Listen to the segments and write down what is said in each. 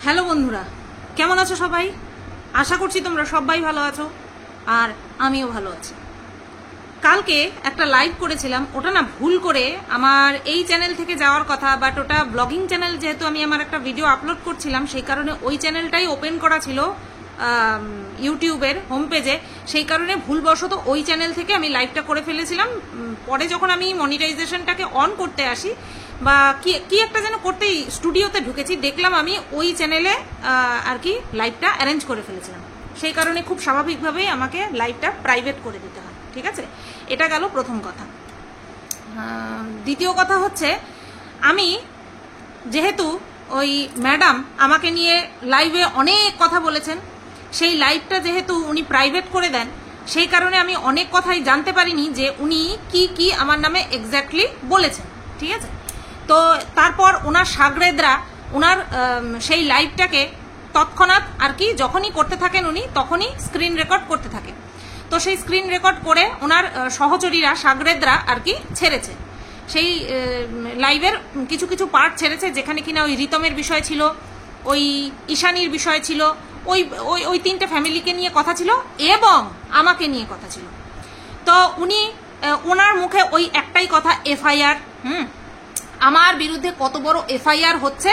Hello বন্ধুরা, কেমন আছো সবাই? আশা করছি তোমরা সবাই ভালো আছো আর আমিও ভালো আছি। কালকে একটা লাইভ করেছিলাম, ওটা না ভুল করে আমার এই চ্যানেল থেকে যাওয়ার কথা, বাট ওটা ব্লগিং চ্যানেল, যেহেতু আমি আমার একটা ভিডিও আপলোড করছিলাম সেই কারণে ওই চ্যানেলটাই ওপেন করা ছিল ইউটিউবের হোম পেজে, সেই কারণে ভুলবশত ওই চ্যানেল থেকে আমি লাইভটা করে ফেলেছিলাম। পরে যখন আমি মনিটাইজেশনটাকে অন করতে আসি বা কি একটা যেন করতেই স্টুডিওতে ঢুকেছি, দেখলাম আমি ওই চ্যানেলে আর কি লাইভটা অ্যারেঞ্জ করে ফেলেছিলাম। সেই কারণে খুব স্বাভাবিকভাবেই আমাকে লাইভটা প্রাইভেট করে দিতে হয়। ঠিক আছে, এটা গেল প্রথম কথা। দ্বিতীয় কথা হচ্ছে, আমি যেহেতু ওই ম্যাডাম আমাকে নিয়ে লাইভে অনেক কথা বলেছেন, সেই লাইভটা যেহেতু উনি প্রাইভেট করে দেন, সেই কারণে আমি অনেক কথাই জানতে পারিনি যে উনি কি কি আমার নামে এক্স্যাক্টলি বলেছেন। ঠিক আছে, তো তারপর ওনার সাগরেদরা ওনার সেই লাইভটাকে তৎক্ষণাৎ আর কি যখনই করতে থাকেন উনি তখনই স্ক্রিন রেকর্ড করতে থাকেন। তো সেই স্ক্রিন রেকর্ড করে ওনার সহচরীরা সাগরেদরা আর কি ছেড়েছে, সেই লাইভের কিছু কিছু পার্ট ছেড়েছে যেখানে কিনা ওই রিতমের বিষয় ছিল, ওই ঈশানীর বিষয় ছিল, ওই ওই ওই তিনটে ফ্যামিলিকে নিয়ে কথা ছিল এবং আমাকে নিয়ে কথা ছিল। তো উনি ওনার মুখে ওই একটাই কথা, এফআইআর, আমার বিরুদ্ধে কত বড় এফআইআর হচ্ছে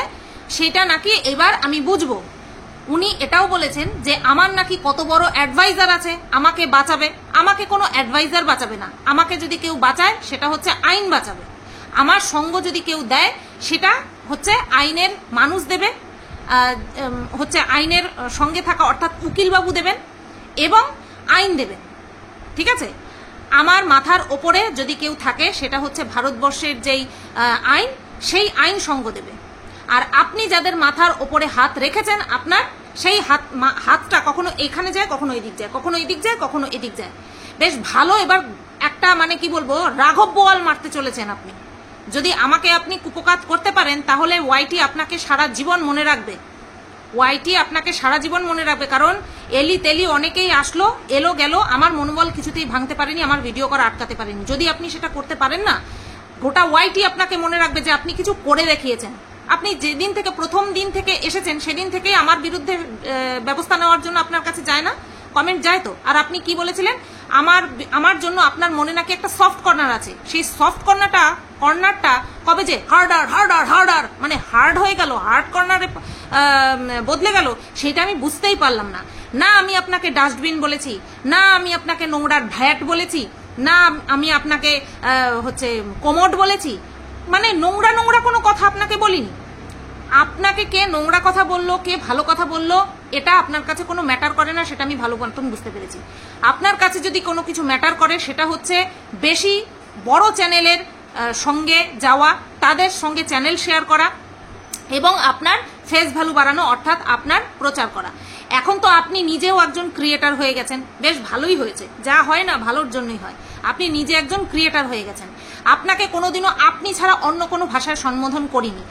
সেটা নাকি এবার আমি বুঝবো। উনি এটাও বলেছেন যে আমার নাকি কত বড় অ্যাডভাইজার আছে, আমাকে বাঁচাবে। আমাকে কোনো অ্যাডভাইজার বাঁচাবে না, আমাকে যদি কেউ বাঁচায় সেটা হচ্ছে আইন বাঁচাবে। আমার সঙ্গ যদি কেউ দেয় সেটা হচ্ছে আইনের মানুষ দেবে, হচ্ছে আইনের সঙ্গে থাকা অর্থাৎ উকিলবাবু দেবেন এবং আইন দেবেন। ঠিক আছে, আমার মাথার ওপরে যদি কেউ থাকে সেটা হচ্ছে ভারতবর্ষের যেই আইন, সেই আইন সঙ্গ দেবে। আর আপনি যাদের মাথার ওপরে হাত রেখেছেন, আপনার সেই হাতটা কখনো এখানে যায়, কখনো এদিক যায়, কখনো এদিক যায়, কখনো এদিক যায়। বেশ ভালো এবার একটা মানে কি বলবো, রাঘব বোয়াল মারতে চলেছেন আপনি। যদি আমাকে আপনি কুপকাত করতে পারেন তাহলে ওয়াইটি আপনাকে সারা জীবন মনে রাখবে। ওয়াইটি আপনাকে সারা জীবন মনে রাখবে, কারণ এলি তেলি অনেকেই আসলো, এলো গেল, আমার মনোবল কিছুতেই ভাঙতে পারেনি, আমার ভিডিও করা আটকাতে পারেনি। যদি আপনি সেটা করতে পারেন না, গোটা ওয়াইটি আপনাকে মনে রাখবে যে আপনি কিছু করে দেখিয়েছেন। আপনি যেদিন থেকে প্রথম দিন থেকে এসেছেন সেদিন থেকেই আমার বিরুদ্ধে ব্যবস্থা নেওয়ার জন্য আপনার কাছে যায় না, কমেন্ট যায় তো। আর আপনি কি বলেছিলেন, আমার জন্য আপনার মনে নাকি একটা সফট কর্নার আছে, সেই সফট কর্নারটা কবে যে হার্ডার হার্ডার হার্ডার মানে হার্ড হয়ে গেল, হার্ড কর্নারে বদলে গেল, সেটা আমি বুঝতেই পারলাম না। না আমি আপনাকে ডাস্টবিন বলেছি, না আমি আপনাকে নোংরার ভ্যাট বলেছি, না আমি আপনাকে হচ্ছে কোমোড বলেছি, মানে নোংরা নোংরা কোনো কথা আপনাকে বলিনি। আপনাকে কে নোংরা কথা বললো, কে ভালো কথা বললো, এটা আপনার কাছে কোনো ম্যাটার করে না, সেটা আমি ভালো মতন বুঝতে পেরেছি। আপনার কাছে যদি কোনো কিছু ম্যাটার করে সেটা হচ্ছে বেশি বড় চ্যানেলের সঙ্গে যাওয়া, তাদের সঙ্গে চ্যানেল শেয়ার করা এবং আপনার ফেস ভ্যালু বাড়ানো, অর্থাৎ আপনার প্রচার করা। এখন তো আপনি নিজেও একজন ক্রিয়েটার হয়ে গেছেন, বেশ ভালোই হয়েছে, যা হয় না ভালোর জন্যই হয়। আপনি নিজে একজন ক্রিয়েটার হয়ে গেছেন। আপনাকে কোনোদিনও আপনি ছাড়া অন্য কোনো ভাষায় সম্বোধন করিনি।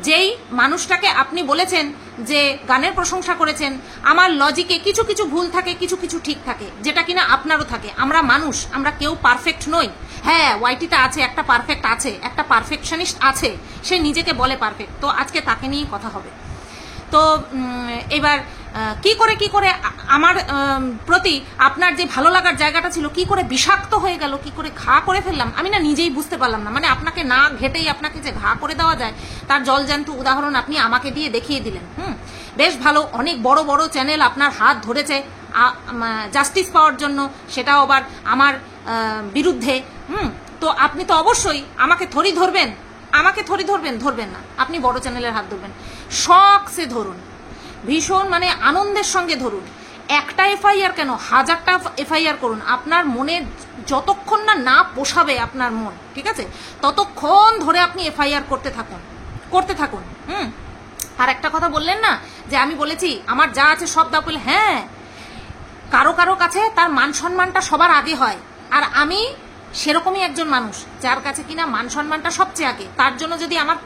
যেই মানুষটাকে আপনি বলেছেন যে গানের প্রশংসা করেছেন, আমার লজিকে কিছু কিছু ভুল থাকে, কিছু কিছু ঠিক থাকে, যেটা কিনা আপনারও থাকে। আমরা মানুষ, আমরা কেউ পারফেক্ট নই। হ্যাঁ, ওয়াইটিটা আছে, একটা পারফেক্ট আছে, একটা পারফেকশনিস্ট আছে, সে নিজেকে বলে পারফেক্ট। তো আজকে তাকে নিয়েই কথা হবে। তো এবার কি করে আমার প্রতি আপনার যে ভালো লাগার জায়গাটা ছিল কি করে বিষাক্ত হয়ে গেল, কি করে ঘা করে ফেললাম, আমি না নিজেই বুঝতে পারলাম না। মানে আপনাকে না ঘেটেই আপনাকে যে ঘা করে দেওয়া যায় তার জলজ্যান্ত উদাহরণ আপনি আমাকে দিয়ে দেখিয়ে দিলেন। বেশ ভালো, অনেক বড় বড় চ্যানেল আপনার হাত ধরেছে জাস্টিস পাওয়ার জন্য, সেটাও আবার আমার বিরুদ্ধে। তো আপনি তো অবশ্যই আমাকে থরি ধরবেন, ধরবেন না, আপনি বড় চ্যানেলের হাত ধরবেন, শখ সে ধরুন, ভীষণ মানে আনন্দের সঙ্গে ধরুন। একটা এফআইআর কেন, 1000টা এফআইআর করুন, আপনার মনে যতক্ষণ না পোষাবে আপনার মন, ঠিক আছে, ততক্ষণ ধরে আপনি এফআইআর করতে থাকুন। আর একটা কথা বললেন না যে আমি বলেছি আমার যা আছে সব দাও বলে, হ্যাঁ, কারো কাছে তার মান সম্মানটা সবার আগে হয়। আর আমি সেরকমই একজন মানুষ যার কাছে কিনা মান সম্মানটা সবচেয়ে আগে, তার জন্য যদি আমার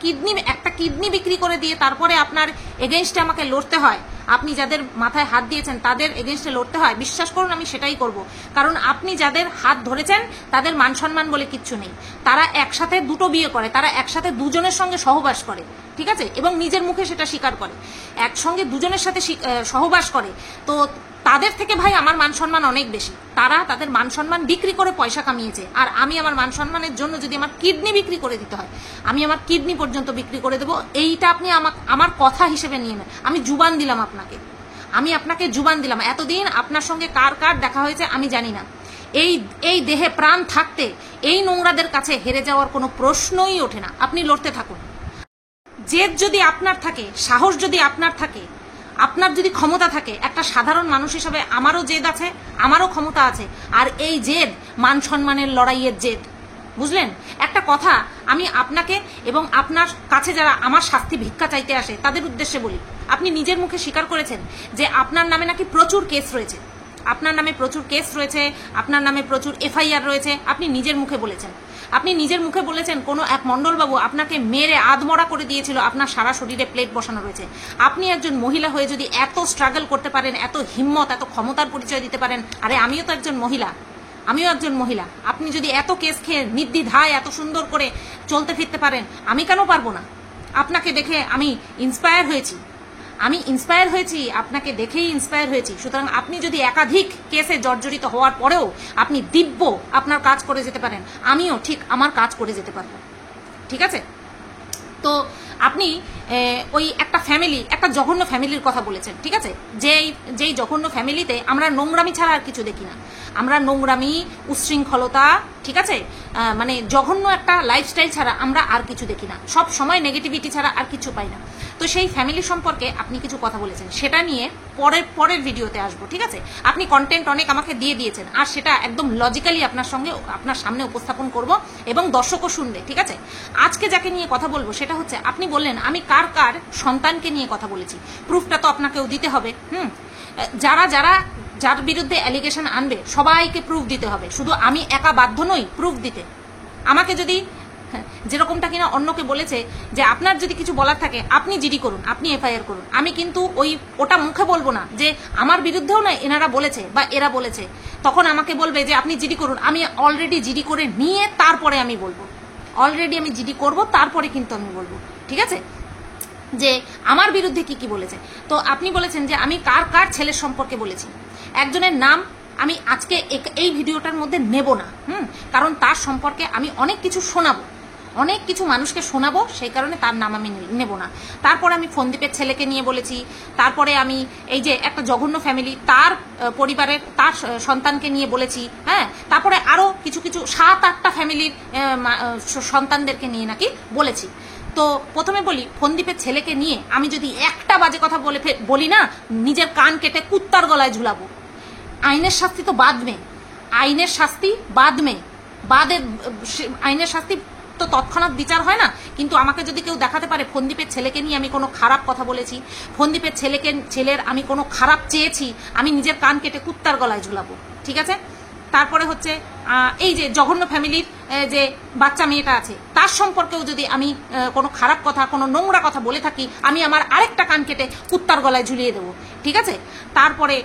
একটা কিডনি বিক্রি করে দিয়ে তারপরে আপনার এগেনস্টে আমাকে লড়তে হয়, আপনি যাদের মাথায় হাত দিয়েছেন তাদের এগেনস্টে লড়তে হয়, বিশ্বাস করুন আমি সেটাই করব। কারণ আপনি যাদের হাত ধরেছেন তাদের মান সম্মান বলে কিচ্ছু নেই। তারা একসাথে দুটো বিয়ে করে, তারা একসাথে দুজনের সঙ্গে সহবাস করে, ঠিক আছে, এবং নিজের মুখে সেটা স্বীকার করে, একসঙ্গে দুজনের সাথে সহবাস করে। তো তাদের থেকে ভাই আমার মান সম্মান অনেক বেশি। তারা তাদের মান সম্মান বিক্রি করে পয়সা কামিয়েছে, আর আমি আমার মান সম্মানের জন্য যদি আমার কিডনি বিক্রি করে দিতে হয়, আমি আমার কিডনি পর্যন্ত বিক্রি করে দেবো। এইটা আপনি আমার কথা হিসেবে নিয়ে নেন। আমি জুবান দিলাম আপনাকে, আমি আপনাকে জুবান দিলাম। এতদিন আপনার সঙ্গে কার কার দেখা হয়েছে আমি জানি না। এই দেহে প্রাণ থাকতে এই নোংরাদের কাছে হেরে যাওয়ার কোনো প্রশ্নই ওঠে না। আপনি লড়তে থাকুন। জেদ যদি আপনার থাকে, সাহস যদি আপনার থাকে, আপনার যদি ক্ষমতা থাকে, একটা সাধারণ মানুষ হিসাবে আমারও জেদ আছে, আমারও ক্ষমতা আছে। আর এই জেদ মান সম্মানের লড়াইয়ের জেদ, বুঝলেন? একটা কথা আমি আপনাকে এবং আপনার কাছে যারা আমার শাস্তি ভিক্ষা চাইতে আসে তাদের উদ্দেশ্যে বলি। আপনি নিজের মুখে স্বীকার করেছেন যে আপনার নামে নাকি প্রচুর কেস রয়েছে, আপনার নামে প্রচুর কেস রয়েছে, আপনার নামে প্রচুর এফআইআর রয়েছে। আপনি নিজের মুখে বলেছেন, আপনি নিজের মুখে বলেছেন কোনো এক মণ্ডলবাবু আপনাকে মেরে আধমরা করে দিয়েছিল, আপনার সারা শরীরে প্লেট বসানো রয়েছে। আপনি একজন মহিলা হয়ে যদি এত স্ট্রাগল করতে পারেন, এত হিম্মত, এত ক্ষমতার পরিচয় দিতে পারেন, আরে আমিও তো একজন মহিলা, আমিও একজন মহিলা। আপনি যদি এত কেস খেয়ে নির্দ্বিধায় এত সুন্দর করে চলতে ফিরতে পারেন, আমি কেন পারবো না? আপনাকে দেখে আমি ইন্সপায়ার হয়েছি, আপনাকে দেখেই ইন্সপায়ার হয়েছি। সুতরাং আপনি যদি একাধিক কেসে জর্জরিত হওয়ার পরেও আপনি দিব্য আপনার কাজ করে যেতে পারেন, আমিও ঠিক আমার কাজ করে যেতে পারবো, ঠিক আছে? তো আপনি ওই একটা জঘন্য ফ্যামিলির কথা বলেছেন, ঠিক আছে, যেই জঘন্য ফ্যামিলিতে আমরা নোংরামি ছাড়া আর কিছু দেখি না। আমরা নোংরামি, উচ্ছৃঙ্খলতা, ঠিক আছে, মানে জঘন্য একটা লাইফস্টাইল ছাড়া আমরা আর কিছু দেখি না। সব সময় নেগেটিভিটি ছাড়া আর কিছু পাই না। তো সেই ফ্যামিলি সম্পর্কে আপনি কিছু কথা বলেছেন, সেটা নিয়ে পরের ভিডিওতে আসবো, ঠিক আছে? আপনি কন্টেন্ট অনেক আমাকে দিয়ে দিয়েছেন, আর সেটা একদম লজিক্যালি আপনার সামনে উপস্থাপন করব এবং দর্শকও শুনবে, ঠিক আছে? আজকে যাকে নিয়ে কথা বলবো সেটা হচ্ছে, আপনি বললেন আমি কার সন্তানকে নিয়ে কথা বলেছি, প্রুফটা তো আপনাকেও দিতে হবে। যার বিরুদ্ধে অ্যালিগেশন আনবে সবাইকে প্রুফ দিতে হবে, শুধু আমি একা বাধ্য নই প্রুফ দিতে। আমাকে যদি যেরকমটা কিনা অন্যকে বলেছে যে আপনার যদি কিছু বলার থাকে আপনি জিডি করুন, আপনি এফআইআর করুন, আমি কিন্তু ওটা মুখে বলবো না যে আমার বিরুদ্ধেও না এনারা বলেছে বা এরা বলেছে। তখন আমাকে বলবে যে আপনি জিডি করুন। আমি অলরেডি জিডি করে নিয়ে তারপরে আমি বলবো, অলরেডি আমি জিডি করব, তারপরে কিন্তু আমি বলবো, ঠিক আছে, যে আমার বিরুদ্ধে কি বলেছে। তো আপনি বলেছেন যে আমি কার ছেলের সম্পর্কে বলেছি। একজনের নাম আমি আজকে এই ভিডিওটার মধ্যে নেব না, কারণ তার সম্পর্কে আমি অনেক কিছু শোনাবো, অনেক কিছু মানুষকে শোনাবো, সেই কারণে তার নাম আমি নেব না। তারপরে আমি ফন্দীপের ছেলেকে নিয়ে বলেছি, তারপরে আমি এই যে একটা জঘন্য ফ্যামিলি তার পরিবারের তার সন্তানকে নিয়ে বলেছি, হ্যাঁ, তারপরে আরও কিছু 7-8টা ফ্যামিলির সন্তানদেরকে নিয়ে নাকি বলেছি। তো প্রথমে বলি, ফন্দীপের ছেলেকে নিয়ে আমি যদি একটা বাজে কথা বলি না, নিজের কান কেটে কুত্তার গলায় ঝুলাবো। আইনের শাস্তি তো বাদমে, আইনের শাস্তি তো তৎক্ষণাৎ বিচার হয় না। কিন্তু আমাকে যদি কেউ দেখাতে পারে ফন্দীপের ছেলেকে নিয়ে আমি কোনো খারাপ কথা বলেছি, ফন্দীপের ছেলের আমি কোনো খারাপ চেয়েছি, আমি নিজের কান কেটে কুত্তার গলায় ঝুলাবো, ঠিক আছে? তারপরে হচ্ছে এই যে জঘন্য ফ্যামিলির যে বাচ্চা মেয়েটা আছে তার সম্পর্কেও যদি আমি কোনো খারাপ কথা, কোনো নোংরা কথা বলে থাকি, আমি আমার আরেকটা কান কেটে কুত্তার গলায় ঝুলিয়ে দেবো, ঠিক আছে? তারপরে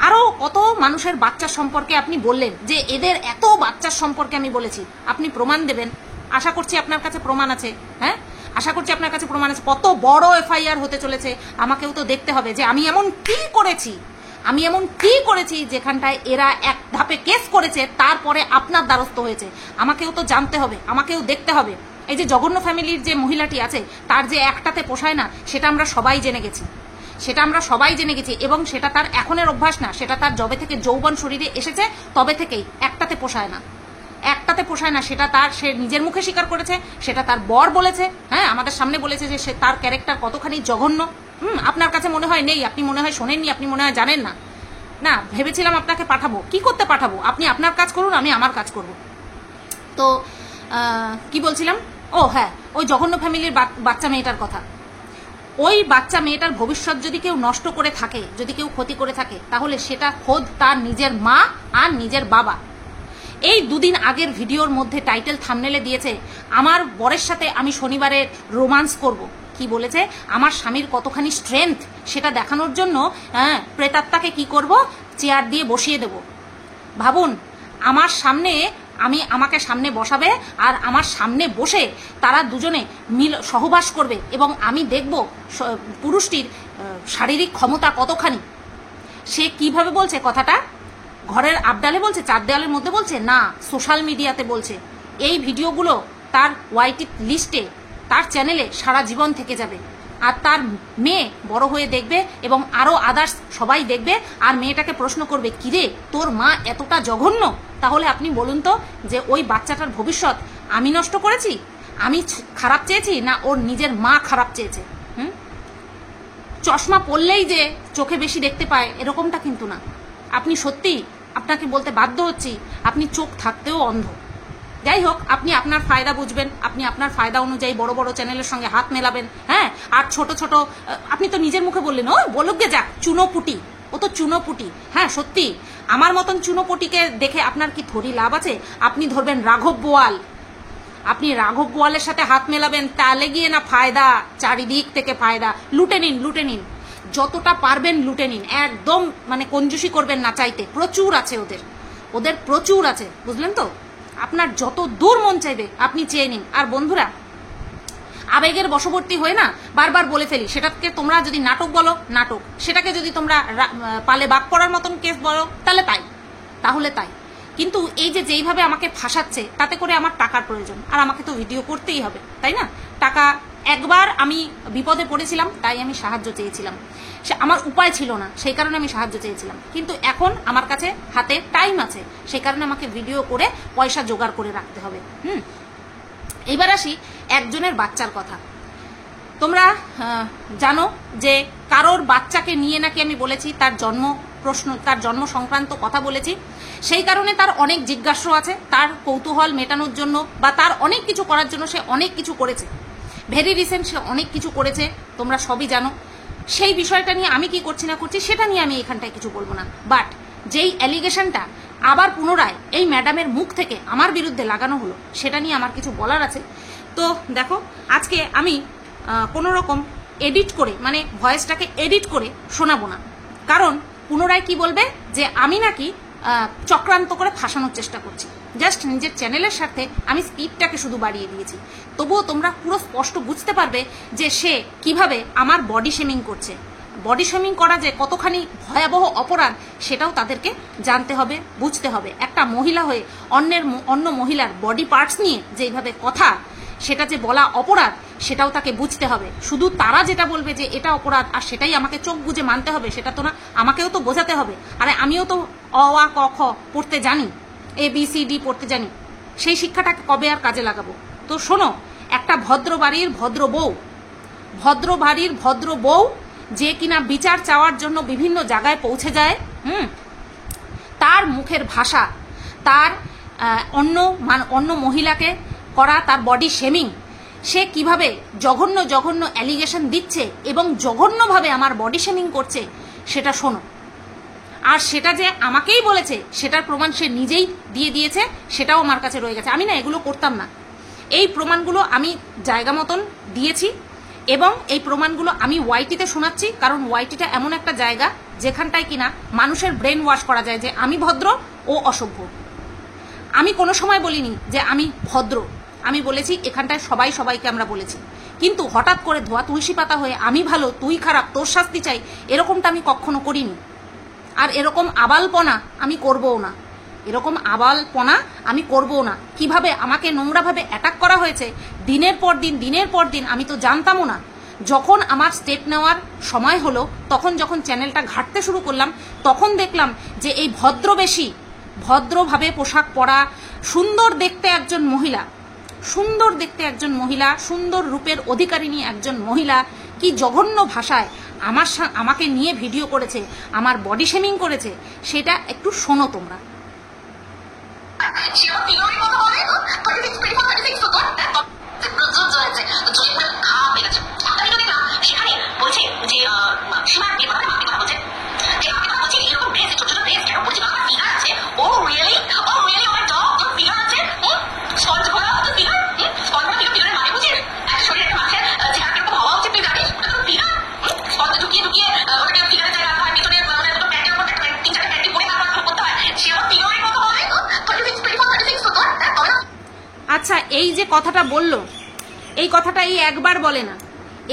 আরও কত মানুষের বাচ্চার সম্পর্কে আপনি বললেন যে এদের এত বাচ্চার সম্পর্কে আমি বলেছি। আপনি প্রমাণ দেবেন, আশা করছি আপনার কাছে প্রমাণ আছে, হ্যাঁ, আশা করছি আপনার কাছে প্রমাণ আছে। কত বড় এফআইআর হতে চলেছে, আমাকেও তো দেখতে হবে যে আমি এমন কি করেছি যেখানটায় এরা এক ধাপে কেস করেছে, তারপরে আপনার দ্বারস্থ হয়েছে। আমাকেও তো জানতে হবে, আমাকেও দেখতে হবে। এই যে জঘন্য ফ্যামিলির যে মহিলাটি আছে তার যে একটাতে পোষায় না, সেটা আমরা সবাই জেনে গেছি, এবং সেটা তার এখনের অভ্যাস না, সেটা তার যবে থেকে যৌবন শরীরে এসেছে তবে থেকেই একটাতে পোষায় না, সেটা সে নিজের মুখে স্বীকার করেছে, সেটা তার বর বলেছে, হ্যাঁ, আমাদের সামনে বলেছে যে সে তার ক্যারেক্টার কতখানি জঘন্য। আপনার কাছে মনে হয় নেই, আপনি মনে হয় শোনেননি, আপনি মনে হয় জানেন না। ভেবেছিলাম আপনাকে পাঠাবো, কি করতে পাঠাবো? আপনি আপনার কাজ করুন, আমি আমার কাজ করব। তো কি বলছিলাম? ও হ্যাঁ, ওই জঘন্য ফ্যামিলির বাচ্চা মেয়েটার কথা। ওই বাচ্চা মেয়েটার ভবিষ্যৎ যদি কেউ নষ্ট করে থাকে, যদি কেউ ক্ষতি করে থাকে, তাহলে সেটা খোদ তার নিজের মা আর নিজের বাবা। এই দুদিন আগের ভিডিওর মধ্যে টাইটেল থাম্বনেলে দিয়েছে আমার বরের সাথে আমি শনিবারে রোমান্স করব। কি বলেছে? আমার স্বামীর কতখানি স্ট্রেংথ সেটা দেখানোর জন্য প্রেতাত্মাকে কি করব, চেয়ার দিয়ে বসিয়ে দেব। ভাবুন, আমার সামনে আমাকে সামনে বসাবে আর আমার সামনে বসে তারা দুজনে সহবাস করবে এবং আমি দেখব পুরুষটির শারীরিক ক্ষমতা কতখানি। সে কিভাবে বলছে কথাটা? ঘরের আবডালে বলছে, চার দেওয়ালের মধ্যে বলছে না, সোশ্যাল মিডিয়াতে বলছে। এই ভিডিওগুলো তার ওয়াইটি লিস্টে, তার চ্যানেলে সারা জীবন থেকে যাবে। আর তার মেয়ে বড় হয়ে দেখবে এবং আরও আদার্স সবাই দেখবে আর মেয়েটাকে প্রশ্ন করবে, কিরে তোর মা এতটা জঘন্য? তাহলে আপনি বলুন তো যে ওই বাচ্চাটার ভবিষ্যৎ আমি নষ্ট করেছি, আমি খারাপ চেয়েছি, না ওর নিজের মা খারাপ চেয়েছে? চশমা পরলেই যে চোখে বেশি দেখতে পায় এরকমটা কিন্তু না। আপনি সত্যি, আপনাকে বলতে বাধ্য হচ্ছি, আপনি চোখ থাকতেও অন্ধ। যাই হোক, আপনি আপনার ফায়দা বুঝবেন, আপনি আপনার ফায়দা অনুযায়ী বড় বড় চ্যানেলের সঙ্গে হাত মেলাবেন। হ্যাঁ, আর ছোট ছোট আপনি তো নিজের মুখে বললেন, ও বলুক গে যাক, চুনোপুটি, ও তো চুনোপুটি। হ্যাঁ সত্যি, আমার মতন চুনোপুটিকে দেখে আপনার কি থরি লাভ আছে? আপনি ধরবেন রাঘব বোয়াল, আপনি রাঘব বোয়ালের সাথে হাত মেলাবেন, তাহলে গিয়ে না ফায়দা, চারিদিক থেকে ফায়দা। লুটে নিন, লুটে নিন, যতটা পারবেন লুটে নিন, একদম মানে কঞ্জুসি করবেন না চাইতে। প্রচুর আছে ওদের প্রচুর আছে, বুঝলেন তো? আপনার যত দূর মন চাইবে আপনি চেয়ে নিন। আর বন্ধুরা, আবেগের বশবর্তী হয়ে না বারবার বলে ফেলি, সেটাকে তোমরা যদি নাটক বলো নাটক, সেটাকে যদি তোমরা পালে বাগ পড়ার মতন কেস বলো তাহলে তাই। কিন্তু এই যে যেইভাবে আমাকে ফাঁসাচ্ছে, তাতে করে আমার টাকার প্রয়োজন, আর আমাকে তো ভিডিও করতেই হবে, তাই না? টাকা, একবার আমি বিপদে পড়েছিলাম, তাই আমি সাহায্য চেয়েছিলাম। আমার উপায় ছিল না, সেই কারণে আমি সাহায্য চেয়েছিলাম। কিন্তু এখন আমার কাছে হাতে টাইম আছে, সেই কারণে আমাকে ভিডিও করে পয়সা জোগাড় করে রাখতে হবে। এইবার আসি একজনের বাচ্চার কথা। তোমরা জানো যে কারোর বাচ্চাকে নিয়ে নাকি আমি বলেছি তার জন্ম সংক্রান্ত কথা বলেছি। সেই কারণে তার অনেক জিজ্ঞাসা আছে, তার কৌতূহল মেটানোর জন্য বা তার অনেক কিছু করার জন্য সে অনেক কিছু করেছে। ভেরি রিসেন্ট সে অনেক কিছু করেছে, তোমরা সবই জানো। সেই বিষয়টা নিয়ে আমি কি করছি না করছি সেটা নিয়ে আমি এখানটায় কিছু বলবো না। বাট যেই অ্যালিগেশনটা আবার পুনরায় এই ম্যাডামের মুখ থেকে আমার বিরুদ্ধে লাগানো হলো, সেটা নিয়ে আমার কিছু বলার আছে। তো দেখো, আজকে আমি কোনো রকম এডিট করে, মানে ভয়েসটাকে এডিট করে শোনাবো না। কারণ পুনরায় কি বলবে যে আমি নাকি চক্রান্ত করে ফাঁসানোর চেষ্টা করছি। জাস্ট নিজের চ্যানেলের সাথে আমি স্পিডটাকে শুধু বাড়িয়ে দিয়েছি। তবুও তোমরা পুরো স্পষ্ট বুঝতে পারবে যে সে কিভাবে আমার বডি শেমিং করছে। বডি শেমিং করা যে কতখানি ভয়াবহ অপরাধ সেটাও তাদেরকে জানতে হবে, বুঝতে হবে। একটা মহিলা হয়ে অন্য মহিলার বডি পার্টস নিয়ে যেইভাবে কথা, সেটা যে বলা অপরাধ সেটাও তাকে বুঝতে হবে। শুধু তারা যেটা বলবে যে এটা অপরাধ আর সেটাই আমাকে চোখ বুজে মানতে হবে, সেটা তো না, আমাকেও তো বোঝাতে হবে। আরে আমিও তো অ আ ক খ পড়তে জানি, ABCD পড়তে জানি, সেই শিক্ষাটাকে কবে আর কাজে লাগাবো? তো শোনো, একটা ভদ্র বাড়ির ভদ্র বউ যে কিনা বিচার চাওয়ার জন্য বিভিন্ন জায়গায় পৌঁছে যায়, তার মুখের ভাষা, তার অন্য মহিলাকে করা তার বডি শেমিং, সে কিভাবে জঘন্য জঘন্য অ্যালিগেশন দিচ্ছে এবং জঘন্যভাবে আমার বডি শেমিং করছে, সেটা শোনো। আর সেটা যে আমাকেই বলেছে সেটার প্রমাণ সে নিজেই দিয়ে দিয়েছে, সেটাও আমার কাছে রয়ে গেছে। আমি না এগুলো করতাম না, এই প্রমাণগুলো আমি জায়গা মতন দিয়েছি এবং এই প্রমাণগুলো আমি ওয়াইটিতে শোনাচ্ছি। কারণ ওয়াইটিটা এমন একটা জায়গা যেখানটায় কিনা মানুষের ব্রেন ওয়াশ করা যায় যে আমি ভদ্র ও অসভ্য। আমি কোনো সময় বলিনি যে আমি ভদ্র, আমি বলেছি এখানটায় সবাইকে আমরা বলেছি। কিন্তু হঠাৎ করে ধোয়া তুলসী পাতা হয়ে আমি ভালো তুই খারাপ তোর শাস্তি চাই, এরকমটা আমি কখনো করিনি। আর এরকম আবালপনা আমি করবও না, কিভাবে আমাকে নোংরাভাবে অ্যাটাক করা হয়েছে দিনের পর দিন আমি তো জানতামও না। যখন আমার স্টেপ নেওয়ার সময় হলো, তখন যখন চ্যানেলটা ঘাঁটতে শুরু করলাম, তখন দেখলাম যে এই ভদ্রভাবে পোশাক পরা, সুন্দর দেখতে একজন মহিলা, সুন্দর রূপের অধিকারিণী একজন মহিলা কি জঘন্য ভাষায় আমাকে নিয়ে ভিডিও করেছে, আমার বডি শেমিং করেছে, সেটা একটু শোনো তোমরা। Oh really? Oh my dog? আচ্ছা, এই যে কথাটা বললো, এই কথাটা এই একবার বলে না,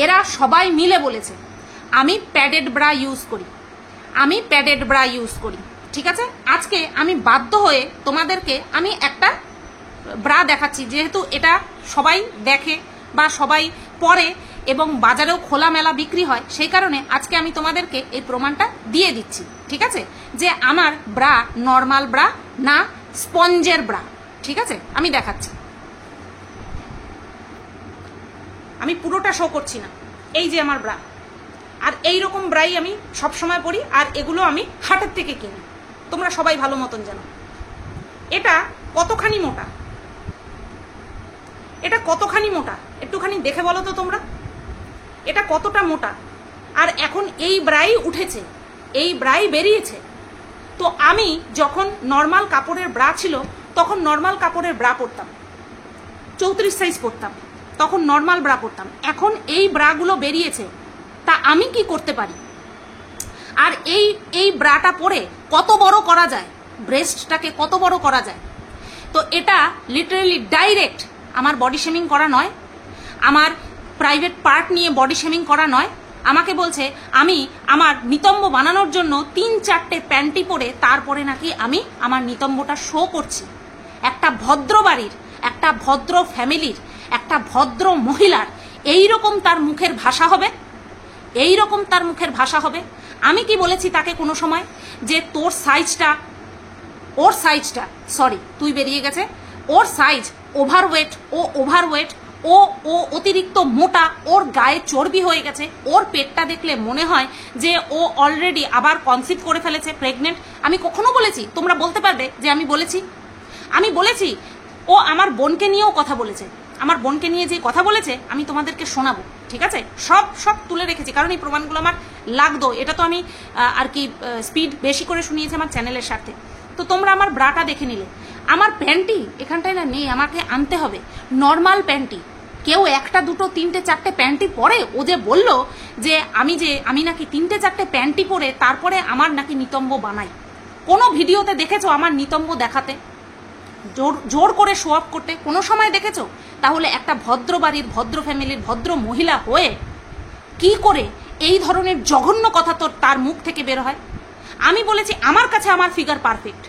এরা সবাই মিলে বলেছে আমি প্যাডেড ব্রা ইউজ করি, আমি প্যাডেড ব্রা ইউজ করি। ঠিক আছে, আজকে আমি বাধ্য হয়ে তোমাদেরকে আমি একটা ব্রা দেখাচ্ছি, যেহেতু এটা সবাই দেখে বা সবাই পরে এবং বাজারেও খোলামেলা বিক্রি হয়, সেই কারণে আজকে আমি তোমাদেরকে এই প্রমাণটা দিয়ে দিচ্ছি। ঠিক আছে, যে আমার ব্রা নর্মাল ব্রা না স্পঞ্জের ব্রা। ঠিক আছে, আমি দেখাচ্ছি, আমি পুরোটা শো করছি না। এই যে আমার ব্রা, আর এই রকম ব্রাই আমি সব সময় পরি, আর এগুলো আমি হাটের থেকে কিনি, তোমরা সবাই ভালো মতন জানো। এটা কতখানি মোটা, এটা কতখানি মোটা একটুখানি দেখে বলো তো তোমরা, এটা কতটা মোটা। আর এখন এই ব্রাই উঠেছে, এই ব্রাই বেরিয়েছে। তো আমি যখন নর্মাল কাপড়ের ব্রা ছিল তখন নর্মাল কাপড়ের ব্রা পরতাম, 34 সাইজ পরতাম, তখন নর্মাল ব্রা পরতাম। এখন এই ব্রাগুলো বেরিয়েছে, তা আমি কি করতে পারি? আর এই ব্রাটা পরে কত বড় করা যায়, ব্রেস্টটাকে কত বড় করা যায়। তো এটা লিটারেলি ডাইরেক্ট আমার বডি শেমিং করা নয়, আমার প্রাইভেট পার্ট নিয়ে বডি শেমিং করা নয়। আমাকে বলছে আমি আমার নিতম্ব বানানোর জন্য 3-4টে প্যান্টি পরে তারপরে নাকি আমি আমার নিতম্বটা শো করছি। একটা ভদ্র বাড়ির, একটা ভদ্র ফ্যামিলির, একটা ভদ্র মহিলার এইরকম তার মুখের ভাষা হবে, এইরকম তার মুখের ভাষা হবে। আমি কি বলেছি তাকে কোনো সময় যে তোর সাইজটা, ওর সাইজটা, সরি তুই বেরিয়ে গেছে, ওর সাইজ ওভারওয়েট, ও ওভারওয়েট, ও ও অতিরিক্ত মোটা, ওর গায়ে চর্বি হয়ে গেছে, ওর পেটটা দেখলে মনে হয় যে ও অলরেডি আবার কনসিভ করে ফেলেছে, প্রেগনেন্ট। আমি কখনো বলেছি? তোমরা বলতে পারবে যে আমি বলেছি? আমি বলেছি। ও আমার বোনকে নিয়েও কথা বলেছে, আমার বোনকে নিয়ে যে কথা বলেছে আমি তোমাদেরকে শোনাবো। ঠিক আছে, সব সব তুলে রেখেছি, কারণ এই প্রমাণগুলো আমার লাগতো। এটা তো আমি আর কি স্পিড বেশি করে শুনিয়েছি আমার চ্যানেলের স্বার্থে। তো তোমরা আমার ব্রাটা দেখে নিলে, আমার প্যান্টি এখানটায় না নেই, আমাকে আনতে হবে নর্মাল প্যান্টি। কেউ 1টা 2টো 3টে 4টে প্যান্টি পরে, ও যে বললো যে আমি নাকি 3টে 4টে প্যান্টি পরে তারপরে আমার নাকি নিতম্ব বানাই। কোনো ভিডিওতে দেখেছো আমার নিতম্ব দেখাতে, জোর করে শো অফ করতে? কোনো সময় দেখেছো? তাহলে একটা ভদ্র বাড়ির, ভদ্র ফ্যামিলির, ভদ্র মহিলা হয়ে কি করে এই ধরনের জঘন্য কথা তোর তার মুখ থেকে বের হয়? আমি বলেছি আমার কাছে আমার ফিগার পারফেক্ট,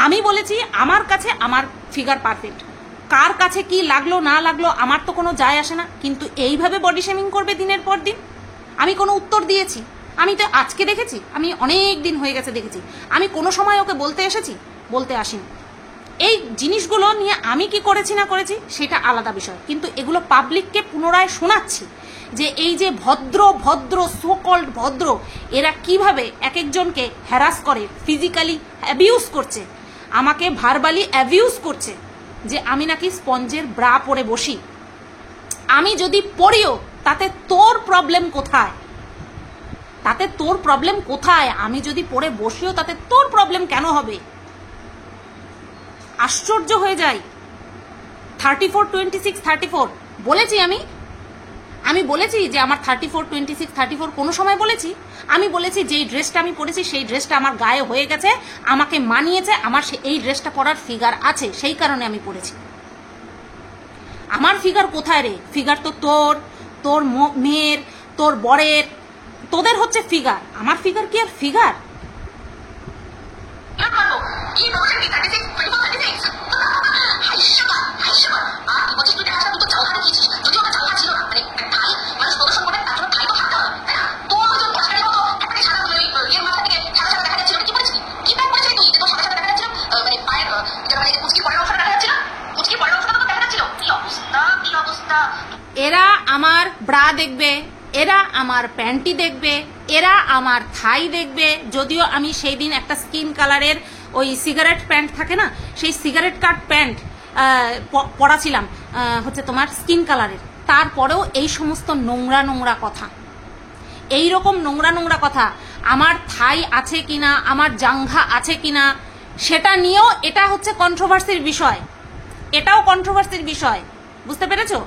আমি বলেছি আমার কাছে আমার ফিগার পারফেক্ট। কার কাছে কি লাগলো না লাগলো আমার তো কোনো যায় আসে না, কিন্তু এইভাবে বডি শেমিং করবে দিনের পর দিন। আমি কোনো উত্তর দিয়েছি? আমি তো আজকে দেখেছি, আমি অনেক দিন হয়ে গেছে দেখেছি। আমি কোনো সময় ওকে বলতে এসেছি? বলতে আসিনি। এই জিনিসগুলো নিয়ে আমি কি করেছি না করেছি সেটা আলাদা বিষয়, কিন্তু এগুলো পাবলিককে পুনরায় শোনাচ্ছি যে এই যে ভদ্র ভদ্র সোকল্ড ভদ্র, এরা কিভাবে এক একজনকে হ্যারাস করে, ফিজিক্যালি অ্যাবিউজ করছে, আমাকে ভার্বালি অ্যাবিউজ করছে যে আমি নাকি স্পঞ্জের ব্রা পরে বসি। আমি যদি পড়িও তাতে তোর প্রবলেম কোথায়? তাতে তোর প্রবলেম কোথায়? আমি যদি পরে বসিও তাতে তোর প্রবলেম কেন হবে? আশ্চর্য হয়ে যাই। 34, 26, 34 বলেছি আমি বলেছি যে আমার 34, 26, 34 কোনো সময় বলেছি? আমি বলেছি যেই ড্রেসটা আমি পরেছি সেই ড্রেসটা আমার গায়ে হয়ে গেছে, আমাকে মানিয়েছে, আমার এই ড্রেসটা পরার ফিগার আছে, সেই কারণে আমি পরেছি। আমার ফিগার কোথায় রে? ফিগার তো তোর মেয়ের, তোর বরের, তোদের হচ্ছে ফিগার। আমার ফিগার কি আর ফিগার? এরা আমার ব্রা দেখবে, এরা আমার প্যান্টি দেখবে, এরা আমার থাই দেখবে। যদিও আমি সেই দিন একটা স্কিন কালারের ওই সিগারেট প্যান্ট থাকে না, সেই সিগারেট কাট প্যান্ট পরাছিলাম হচ্ছে তোমার স্কিন কালারের, তারপরেও এই সমস্ত নোংরা নোংরা কথা, এই রকম নোংরা নোংরা কথা, আমার থাই আছে কিনা, আমার জাঙ্ঘা আছে কিনা সেটা নিয়েও এটা হচ্ছে কন্ট্রোভার্সির বিষয়, এটাও কন্ট্রোভার্সির বিষয়। বুঝতে পেরেছো?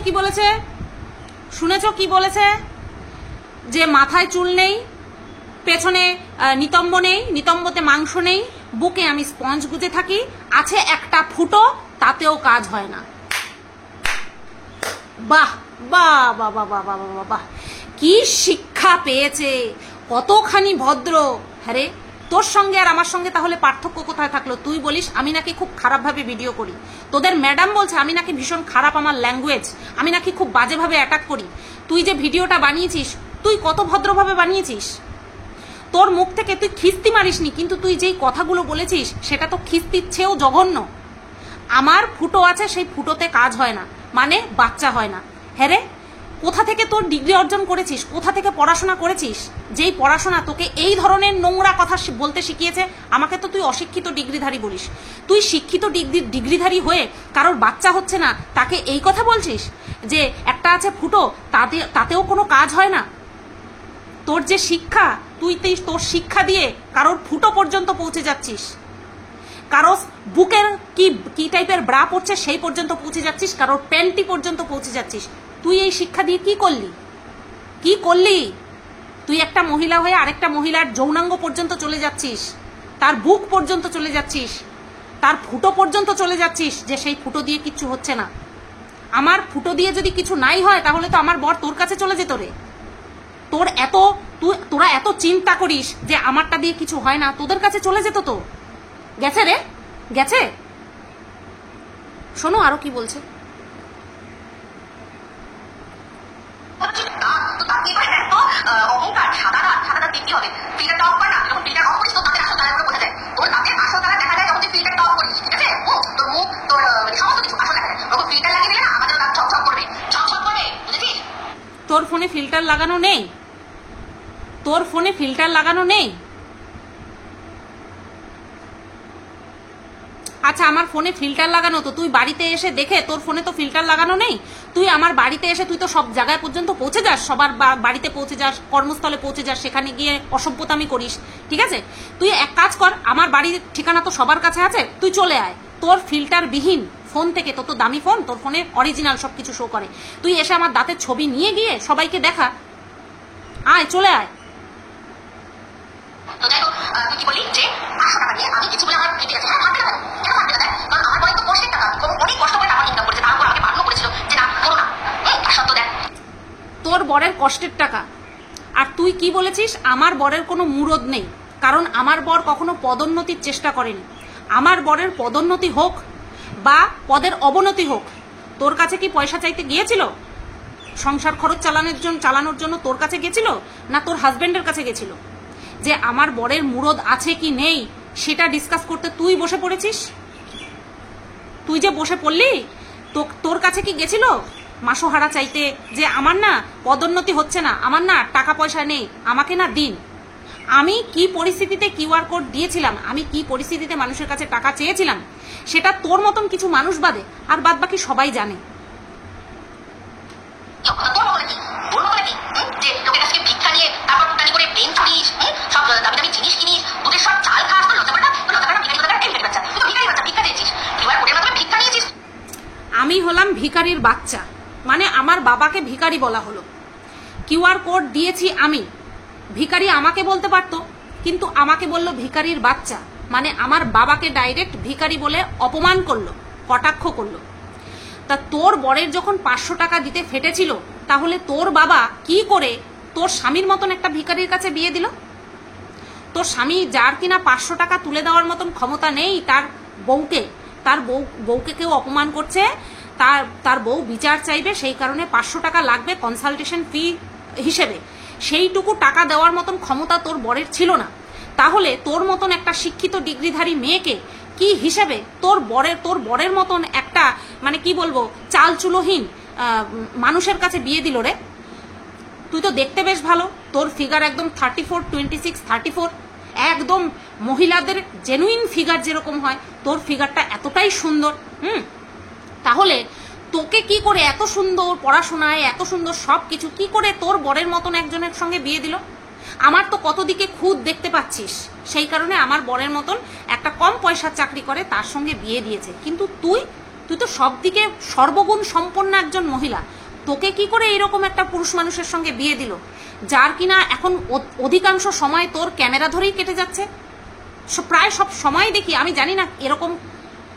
কি বলেছে? শুনেছো কি বলেছে? যে মাথায় চুল নেই, পেছনে নিতম্ব নেই, নিতম্বতে মাংস নেই, বুকে আমি স্পঞ্জ গুজে থাকি, আছে একটা ফুটো, তাতেও কাজ হয় না। বাহ বাহ বাহ বাহ বাহ বাহ বাহ বাহ, কি শিক্ষা পেয়েছে, কতখানি ভদ্র। হ্যাঁ রে, তোর সঙ্গে আর আমার সঙ্গে তাহলে পার্থক্য কোথায় থাকলো? তুই বলিস আমি নাকি খুব খারাপভাবে ভিডিও করি, তোদের ম্যাডাম বলছে আমি নাকি ভীষণ খারাপ, আমার ল্যাঙ্গুয়েজ, আমি নাকি খুব বাজেভাবে অ্যাটাক করি। তুই যে ভিডিওটা বানিয়েছিস, তুই কত ভদ্রভাবে বানিয়েছিস, তোর মুখ থেকে তুই খিস্তি মারিসনি, কিন্তু তুই যেই কথাগুলো বলেছিস সেটা তো খিস্তির চেয়েও জঘন্য। আমার ফুটো আছে, সেই ফুটোতে কাজ হয় না, মানে বাচ্চা হয় না। হ্যাঁ রে, কোথা থেকে তোর ডিগ্রি অর্জন করেছিস, কোথা থেকে পড়াশোনা করেছিস, যেই পড়াশোনা তোকে এই ধরনের নোংরা কথা বলতে শিখিয়েছে? আমাকে তো তুই অশিক্ষিত ডিগ্রিধারী বলিস, তুই শিক্ষিত ডিগ্রিধারী হয়ে কারোর বাচ্চা হচ্ছে না, তাকে এই কথা বলছিস যে একটা আছে ফুটো, তাতেও কোনো কাজ হয় না? তোর যে শিক্ষা, তুই তোর শিক্ষা দিয়ে কারোর ফুটো পর্যন্ত পৌঁছে যাচ্ছিস, কারো বুকের কি টাইপের ব্রা পড়ছে সেই পর্যন্ত পৌঁছে যাচ্ছিস, কারোর প্যান্টি পর্যন্ত পৌঁছে যাচ্ছিস। তুই এই শিক্ষা দিয়ে কি করলি? কি করলি? তুই একটা মহিলা হয়ে আরেকটা মহিলার যৌনাঙ্গ পর্যন্ত চলে যাচ্ছিস, তার বুক পর্যন্ত চলে যাচ্ছিস, তার ফুটো পর্যন্ত চলে যাচ্ছিস, যে সেই ফুটো দিয়ে কিচ্ছু হচ্ছে না। আমার ফুটো দিয়ে যদি কিছু নাই হয়, তাহলে তো আমার বর তোর কাছে চলে যেত রে। তোরা এত চিন্তা করিস যে আমারটা দিয়ে কিছু হয় না, তোদের কাছে চলে যেত তো। গেছে রে, গেছে। শোনো আরো কি বলছে। তোর ফোনে ফিল্টার লাগানো নেই? তোর ফোনে ফিল্টার লাগানো নেই? আচ্ছা, আমার ফোনে ফিল্টার লাগানো, তো তুই বাড়িতে এসে দেখে তোর ফোনে তো ফিল্টার লাগানো নেই। তুই আমার বাড়িতে এসে তুই তো সব জায়গায় পর্যন্ত পৌঁছে যাস, সবার বাড়িতে পৌঁছে যাস, কর্মস্থলে পৌঁছে যাস, সেখানে গিয়ে অসভ্যতামি করিস, ঠিক আছে? তুই এক কাজ কর, আমার বাড়ির ঠিকানা তো সবার কাছে আছে, তুই চলে আয়। তোর ফিল্টার বিহীন ফোন থেকে, তোর তো দামি ফোন, তোর ফোনে অরিজিনাল সবকিছু শো করে, তুই এসে আমার দাঁতের ছবি নিয়ে গিয়ে সবাইকে দেখা। আয়, চলে আয়। তোর বরের কষ্টের টাকা, আর তুই কি বলেছিস? আমার বরের কোনো মুরদ নেই, কারণ আমার বর কখনো পদোন্নতির চেষ্টা করেনি। আমার বরের পদোন্নতি হোক বা পদের অবনতি হোক, তোর কাছে কি পয়সা চাইতে গিয়েছিল? সংসার খরচ চালানোর জন্য তোর কাছে গেছিল, না তোর হাজবেন্ডের কাছে গেছিল? যে আমার বরের মুরদ আছে কি নেই সেটা ডিসকাস করতে তুই বসে পড়েছিস। তুই যে বসে পড়লি, তোর কাছে কি গেছিল মাসোহারা চাইতে যে আমার না পদোন্নতি হচ্ছে না, আমার না টাকা পয়সা নেই, আমাকে না দিন? আমি কি পরিস্থিতিতে কিউআর কোড দিয়েছিলাম, আমি কি পরিস্থিতিতে মানুষের কাছে টাকা চেয়েছিলাম, সেটা তোর মতন কিছু মানুষ বাদে আর বাদ বাকি সবাই জানে। আমি হলাম ভিখারির বাচ্চা, মানে আমার বাবাকে ভিখারি বলা হলো। কিউআর কোড দিয়েছি আমি, ভিখারি আমাকে বলতে পারতো, কিন্তু আমাকে বললো ভিখারির বাচ্চা, মানে আমার বাবাকে ডাইরেক্ট ভিখারি বলে অপমান করলো, কটাক্ষ করলো। তা তোর বরের যখন 500 টাকা দিতে ফেটেছিল, তাহলে তোর বাবা কি করে তোর স্বামীর মতন একটা ভিখারির কাছে বিয়ে দিল? তোর স্বামী যার কিনা 500 টাকা তুলে দেওয়ার মতন ক্ষমতা নেই, তার বউকে কেউ অপমান করছে, তার বউ বিচার চাইবে, সেই কারণে 500 টাকা লাগবে কনসালটেশন ফি হিসেবে, সেইটুকু টাকা দেওয়ার মতন ক্ষমতা তোর বরের ছিল না। তাহলে তোর মতন একটা শিক্ষিত ডিগ্রিধারী মেয়েকে কি হিসেবে তোর বরের মতন একটা, মানে কি বলবো, চালচুলোহীন মানুষের কাছে বিয়ে দিল রে? তুই তো দেখতে বেশ ভালো, তোর ফিগার একদম 34, 26, 34, একদম মহিলাদের জেনুইন ফিগার যেরকম হয়, তোর ফিগারটা এতটাই সুন্দর। তাহলে তোকে কি করে এত সুন্দর পড়াশোনায়, এত সুন্দর সব কিছু, কি করে তোর বরের মতন একজনের সঙ্গে বিয়ে দিল? আমার তো কত দিকে খুদ দেখতে পাচ্ছিস, সেই কারণে আমার বরের মতন একটা কম পয়সার চাকরি করে তার সঙ্গে বিয়ে দিয়েছে। কিন্তু তুই তো সব দিকে সর্বগুণ সম্পন্ন একজন মহিলা। তোকে কি করে এরকম একটা পুরুষ মানুষের সঙ্গে বিয়ে দিল, যার কিনা এখন অধিকাংশ সময় তোর ক্যামেরা ধরেই কেটে যাচ্ছে? প্রায় সব সময় দেখি, আমি জানি না এরকম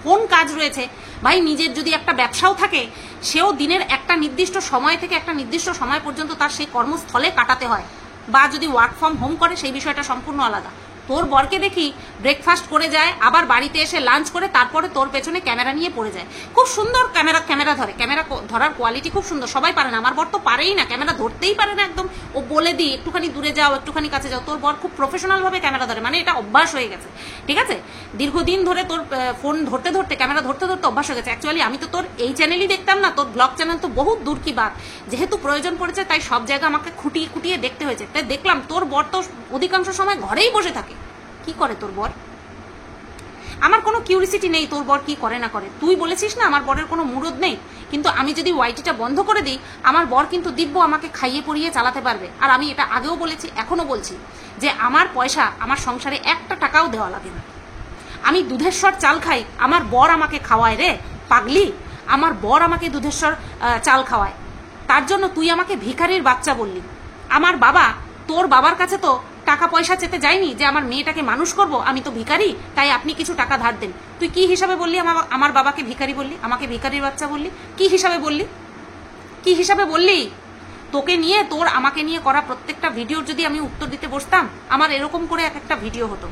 কোন কাজ রয়েছে ভাই। নিজের যদি একটা ব্যবসাও থাকে, সেও দিনের একটা নির্দিষ্ট সময় থেকে একটা নির্দিষ্ট সময় পর্যন্ত তার সেই কর্মস্থলে কাটাতে হয়, বা যদি ওয়ার্ক ফ্রম হোম করে সেই বিষয়টা সম্পূর্ণ আলাদা। তোর বরকে দেখি ব্রেকফাস্ট করে যায়, আবার বাড়িতে এসে লাঞ্চ করে তারপরে তোর পেছনে ক্যামেরা নিয়ে পড়ে যায়। খুব সুন্দর ক্যামেরা ধরে, ক্যামেরা ধরার কোয়ালিটি খুব সুন্দর। সবাই পারে না, আমার বর তো পারেই না, ক্যামেরা ধরতেই পারে না একদম। ও বলে দিই একটুখানি দূরে যাও, একটুখানি কাছে যাও। তোর বর খুব প্রফেশনাল ভাবে ক্যামেরা ধরে, মানে এটা অভ্যাস হয়ে গেছে, ঠিক আছে? দীর্ঘদিন ধরে তোর ফোন ধরতে ধরতে, ক্যামেরা ধরতে ধরতে অভ্যাস হয়ে গেছে। অ্যাকচুয়ালি আমি তো তোর এই চ্যানেলই দেখতাম না, তোর ব্লগ চ্যানেল তো বহুত দূর কি বাত। যেহেতু প্রয়োজন পড়েছে তাই সব জায়গা আমাকে খুঁটিয়ে খুঁটিয়ে দেখতে হয়েছে। তাই দেখলাম তোর বর তো অধিকাংশ সময় ঘরেই বসে থাকে। কি করে তোর বর? আমার কোনো কিউরিসিটি নেই তোর বর কি করে না করে। তুই বলেছিস না আমার বরের কোনো মুরদ নেই, কিন্তু আমি যদি ওয়াইটিটা বন্ধ করে দিই, আমার বর কিন্তু দিব্য আমাকে খাইয়ে পরিয়ে চালাতে পারবে। আর আমি এটা আগেও বলেছি, এখনো বলছি, যে আমার পয়সা আমার সংসারে একটা টাকাও দেওয়া লাগে না। আমি দুধেশ্বর চাল খাই, আমার বর আমাকে খাওয়ায় রে পাগলি। আমার বর আমাকে দুধেশ্বর চাল খাওয়ায়, তার জন্য তুই আমাকে ভিখারির বাচ্চা বললি। আমার বাবা তোর বাবার কাছে তো টাকা পয়সা চেতে যায়নি যে আমার মেয়েটাকে মানুষ করব, আমি তো ভিখারি, তাই আপনি কিছু টাকা ধার দেন। তুই কি হিসাবে বললি আমার বাবাকে ভিখারি বললি, আমাকে ভিখারির বাচ্চা বললি? কি হিসাবে বললি? কি হিসাবে বললি? তোকে নিয়ে, তোর আমাকে নিয়ে করা প্রত্যেকটা ভিডিওর যদি আমি উত্তর দিতে বসতাম, আমার এরকম করে এক একটা ভিডিও হতো।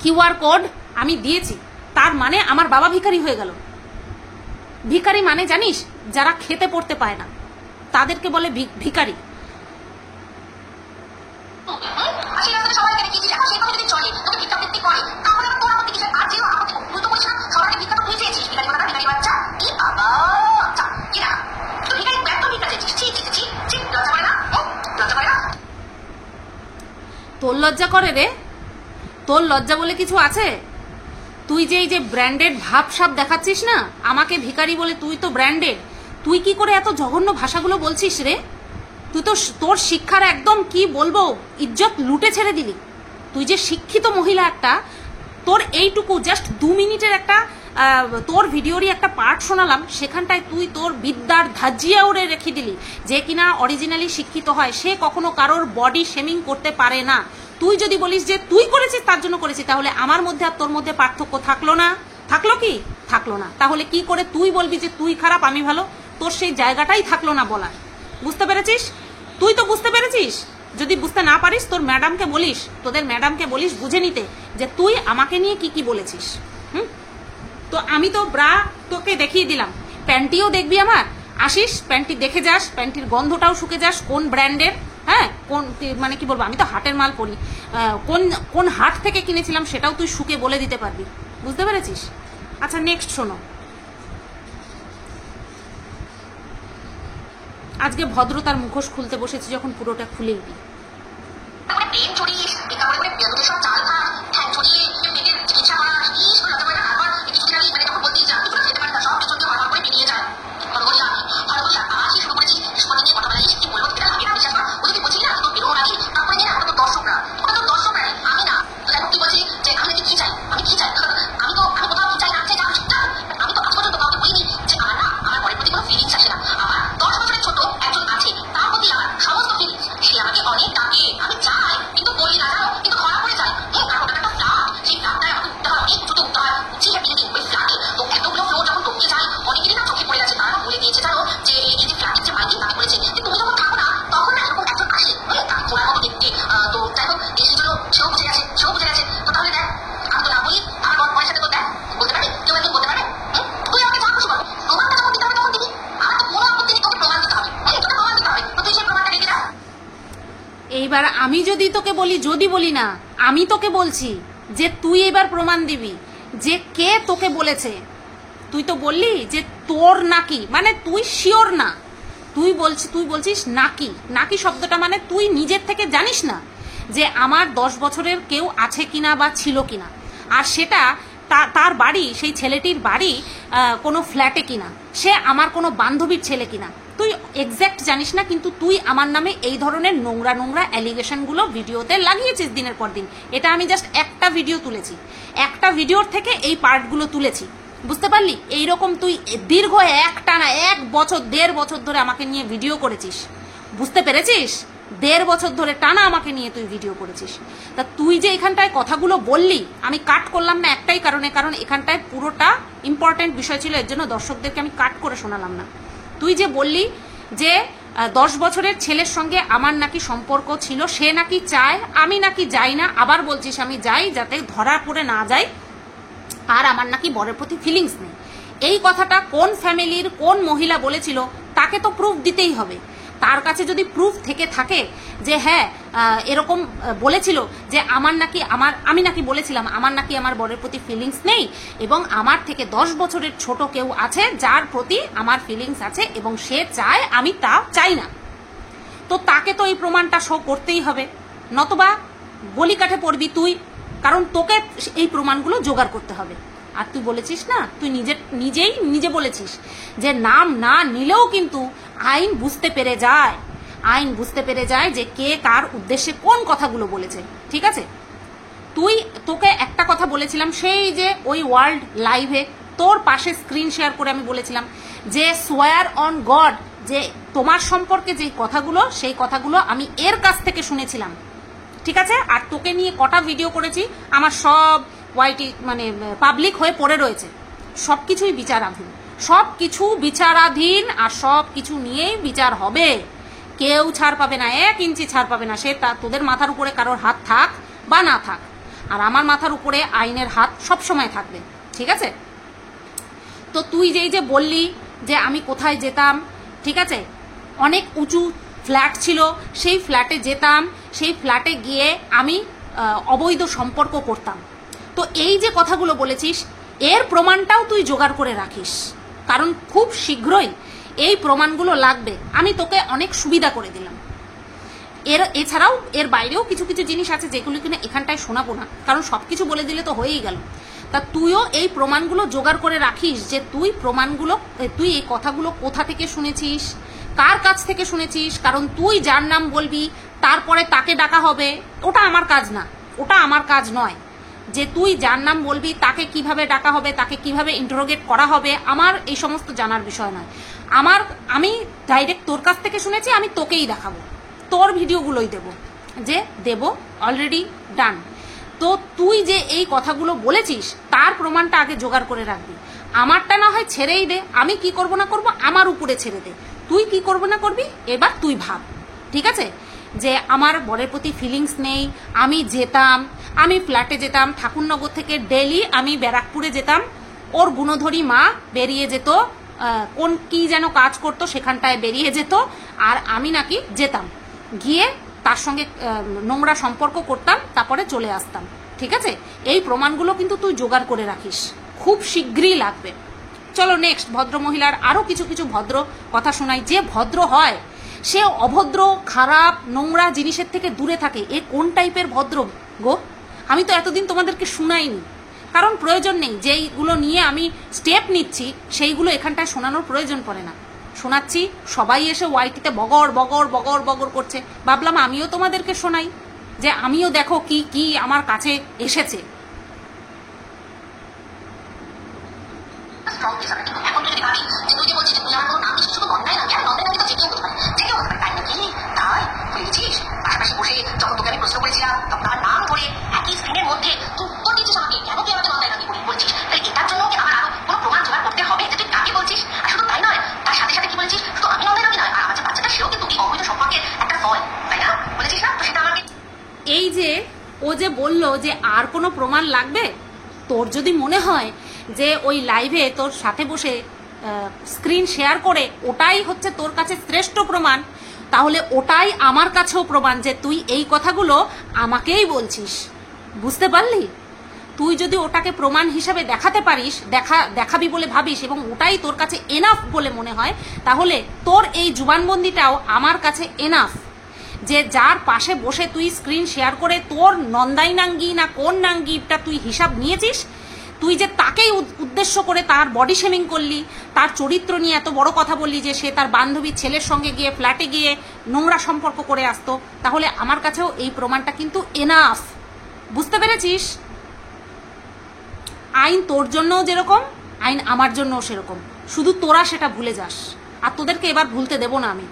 কিউআর কোড আমি দিয়েছি, তার মানে আমার বাবা ভিখারি হয়ে গেল? ভিখারি মানে জানিস? যারা খেতে পড়তে পায় না তাদেরকে বলে ভিখারি। তোর লজ্জা করে রে? তোর লজ্জা বলে কিছু আছে? তুই যে এই যে ব্র্যান্ডেড ভাবসাব দেখাচ্ছিস না, আমাকে ভিখারি বলে, তুই তো ব্র্যান্ডেড। তুই কি করে এত জঘন্য ভাষাগুলো বলছিস রে? তুই তো তোর শিক্ষার একদম কি বলবো ইজ্জত লুটে ছেড়ে দিলি। তুই যে শিক্ষিত মহিলা একটা, তোর এইটুকু জাস্ট 2 মিনিটের একটা তোর ভিডিওরই একটা পার্ট শোনালাম, সেখানটায় তুই তোর বিদ্যার ধাজিয়া উড়ে রেখে দিলি। যে কিনা অরিজিনালি শিক্ষিত হয় সে কখনো কারোর বডি শেমিং করতে পারে না। তুই যদি বলিস যে তুই করেছিস তার জন্য করেছিস, তাহলে আমার মধ্যে আর তোর মধ্যে পার্থক্য থাকলো না? থাকলো কি? থাকলো না। তাহলে কি করে তুই বলবি যে তুই খারাপ আমি ভালো? তোর সেই জায়গাটাই থাকলো না বলার। বুঝতে পেরেছিস? তুই তো বুঝতে পেরেছিস। যদি বুঝতে না পারিস তোর ম্যাডামকে বলিস, তোদের ম্যাডামকে বলিস বুঝে নিতে যে তুই আমাকে নিয়ে কি কি বলেছিস। তো আমি তো ব্রা তোকে দেখিয়ে দিলাম, প্যান্টিও দেখবি আমার। আসিস প্যান্টি দেখে যাস, প্যান্টির গন্ধটাও শুকে যাস কোন ব্র্যান্ডের। হ্যাঁ, কোন মানে কি বলবো, আমি তো হাটের মাল পরি, কোন হাট থেকে কিনেছিলাম সেটাও তুই শুকে বলে দিতে পারবি। বুঝতে পেরেছিস? আচ্ছা নেক্সট শোনো। আজকে ভদ্রতার মুখোশ খুলতে বসেছি যখন পুরোটা খুলেই দিই। এইবার আমি যদি তোকে বলি, যদি বলি না, আমি তোকে বলছি যে তুই এবার প্রমাণ দিবি যে কে তোকে বলেছে। তুই তো বললি যে তোর নাকি, মানে তুই শিওর না। তুই বলছিস নাকি। নাকি শব্দটা মানে তুই নিজের থেকে জানিস না যে আমার 10 বছরের কেউ আছে কিনা বা ছিল কিনা, আর সেটা তার বাড়ি, সেই ছেলেটির বাড়ি কোনো ফ্ল্যাটে কিনা, সে আমার কোনো বান্ধবীর ছেলে কিনা তুই এক্স্যাক্ট জানিস না। কিন্তু তুই আমার নামে এই ধরনের নোংরা নোংরা অ্যালিগেশনগুলো ভিডিওতে লাগিয়েছিস দিনের পর দিন। এটা আমি জাস্ট একটা ভিডিও তুলেছি, একটা ভিডিওর থেকে এই পার্টগুলো তুলেছি। বুঝতে পারলি? এইরকম তুই দীর্ঘ একটানা 1 বছর 1.5 বছর ধরে আমাকে নিয়ে ভিডিও করেছিস, বুঝতে পেরেছিস? 1.5 বছর ধরে টানা আমাকে নিয়ে তুই ভিডিও করেছিস। তা তুই যে এখানটায় কথাগুলো বললি, আমি কাট করলাম না একটাই কারণে, কারণ এখানটায় পুরোটা ইম্পর্টেন্ট বিষয় ছিল, এর জন্য দর্শকদেরকে আমি কাট করে শোনালাম না। তুই যে বললি যে 10 বছরের ছেলের সঙ্গে আমার নাকি সম্পর্ক ছিল, সে নাকি চায়, আমি নাকি যাই না। আবার বলছিস আমি যাই যাতে ধরা পড়ে না যাই, আর আমার নাকি বরের প্রতি ফিলিংস নেই। এই কথাটা কোন ফ্যামিলির কোন মহিলা বলেছিল তাকে তো প্রুফ দিতেই হবে। তার কাছে যদি প্রুফ থেকে থাকে যে হ্যাঁ এরকম বলেছিল যে আমি নাকি বলেছিলাম আমার নাকি আমার বরের প্রতি ফিলিংস নেই, এবং আমার থেকে 10 বছরের ছোট কেউ আছে যার প্রতি আমার ফিলিংস আছে এবং সে চায়, আমি তা চাই না, তো তাকে তো এই প্রমাণটা শো করতেই হবে, নতবা গলি কাঠে পড়বি তুই, কারণ তোকে এই প্রমাণগুলো জোগাড় করতে হবে। আর তুই বলেছিস না, তুই নিজে বলেছিস যে নাম না নিলেও কিন্তু আইন বুঝতে পেরে যায় যে কে কার উদ্দেশ্যে কোন কথাগুলো বলেছে, ঠিক আছে? তোকে একটা কথা বলেছিলাম সেই যে ওই ওয়ার্ল্ড লাইভে তোর পাশে স্ক্রিন শেয়ার করে আমি বলেছিলাম যে সোয়ার অন গড, যে তোমার সম্পর্কে যে কথাগুলো সেই কথাগুলো আমি এর কাছ থেকে শুনেছিলাম, ঠিক আছে? আর তোকে নিয়ে কটা ভিডিও করেছি, আমার সব ওয়াইটি মানে পাবলিক হয়ে পড়ে রয়েছে, সবকিছুই বিচারাধীন, আর সব কিছু নিয়েই বিচার হবে। কেউ ছাড় পাবে না, 1 ইঞ্চি ছাড় পাবে না, সে তোদের মাথার উপরে কারোর হাত থাক বা না থাক, আর আমার মাথার উপরে আইনের হাত সবসময় থাকবে, ঠিক আছে? তো তুই যে বললি যে আমি কোথায় যেতাম, ঠিক আছে, অনেক উঁচু ফ্ল্যাট ছিল, সেই ফ্ল্যাটে যেতাম, সেই ফ্ল্যাটে গিয়ে আমি অবৈধ সম্পর্ক করতাম, তো এই যে কথাগুলো বলেছিস এর প্রমাণটাও তুই জোগাড় করে রাখিস, কারণ খুব শীঘ্রই এই প্রমাণগুলো লাগবে। আমি তোকে অনেক সুবিধা করে দিলাম। এছাড়াও এর বাইরেও কিছু কিছু জিনিস আছে যেগুলো কিনা এখানটায় শোনাবো না, কারণ সবকিছু বলে দিলে তো হয়েই গেল। তা তুইও এই প্রমাণগুলো জোগাড় করে রাখিস, যে তুই এই কথাগুলো কোথা থেকে শুনেছিস, কার কাছ থেকে শুনেছিস, কারণ তুই যার নাম বলবি তারপরে তাকে ডাকা হবে, ওটা আমার কাজ নয়। যে তুই যার নাম বলবি তাকে কিভাবে ডাকা হবে, তাকে কিভাবে ইন্টারোগেট করা হবে, আমার এই সমস্ত জানার বিষয় নয়। আমি ডাইরেক্ট তোর কাছ থেকে শুনেছি, আমি তোকেই দেখাবো, তোর ভিডিওগুলোই দেব অলরেডি ডান। তো তুই যে এই কথাগুলো বলেছিস তার প্রমাণটা আগে জোগাড় করে রাখবি। আমারটা না হয় ছেড়েই দে, আমি কি করব না করব আমার উপরে ছেড়ে দে, তুই কি করবো না করবি এবার তুই ভাব, ঠিক আছে? যে আমার বরের প্রতি ফিলিংস নেই, আমি ফ্ল্যাটে যেতাম, ঠাকুরনগর থেকে ডেলি আমি ব্যারাকপুরে যেতাম, ওর গুণধরী মা বেরিয়ে যেত, কি যেন কাজ করতো সেখানটায় বেরিয়ে যেত, আর আমি নাকি যেতাম, গিয়ে তার সঙ্গে নোংরা সম্পর্ক করতাম, তারপরে চলে আসতাম, ঠিক আছে? এই প্রমাণগুলো কিন্তু তুই জোগাড় করে রাখিস, খুব শীঘ্রই লাগবে। চলো নেক্সট ভদ্র মহিলার আরো কিছু কিছু ভদ্র কথা শোনাই। যে ভদ্র হয় সে অভদ্র খারাপ নোংরা জিনিসের থেকে দূরে থাকে। এ কোন টাইপের ভদ্র গো? আমি তো এতদিন তোমাদেরকে শুনাইনি, কারণ প্রয়োজন নেই। যেইগুলো নিয়ে আমি স্টেপ নিচ্ছি সেইগুলো এখানটায় শোনানোর প্রয়োজন পড়ে না। শোনাচ্ছি, সবাই এসে ওয়াইটিতে বগর বগর বগর বগর করছে, ভাবলাম আমিও তোমাদেরকে শোনাই, যে আমিও দেখো কি কি আমার কাছে এসেছে। এই যে ও যে বললো যে আর কোনো প্রমাণ লাগবে, তোর যদি মনে হয় যে ওই লাইভে তোর সাথে বসে স্ক্রিন শেয়ার করে ওটাই হচ্ছে তোর কাছে শ্রেষ্ঠ প্রমাণ, তাহলে ওটাই আমার কাছেও প্রমাণ যে তুই এই কথাগুলো আমাকেই বলছিস, বুঝতে পারলি? তুই যদি ওটাকে প্রমাণ হিসাবে দেখাতে পারিস, দেখাবি বলে ভাবিস, এবং ওটাই তোর কাছে এনাফ বলে মনে হয়, তাহলে তোর এই জুবানবন্দিটাও আমার কাছে এনাফ। যে যার পাশে বসে তুই স্ক্রিন শেয়ার করে তোর নন্দাই নাঙ্গি না কোন নাঙ্গিটা তুই হিসাব নিয়েছিস, তুই যে তাকেই উদ্দেশ্য করে তার বডি শেমিং করলি, তার চরিত্র নিয়ে এত বড় কথা বললি যে সে তার বান্ধবীর ছেলের সঙ্গে গিয়ে ফ্ল্যাটে গিয়ে নোংরা সম্পর্ক করে আসতো, তাহলে আমার কাছেও এই প্রমাণটা কিন্তু এনাফ, বুঝতে পেরেছিস? আইন তোর জন্যও যেরকম আইন আমার জন্য সেরকম, শুধু তোরা সেটা ভুলে যাস, আর তোদেরকে এবার ভুলতে দেবো না আমি।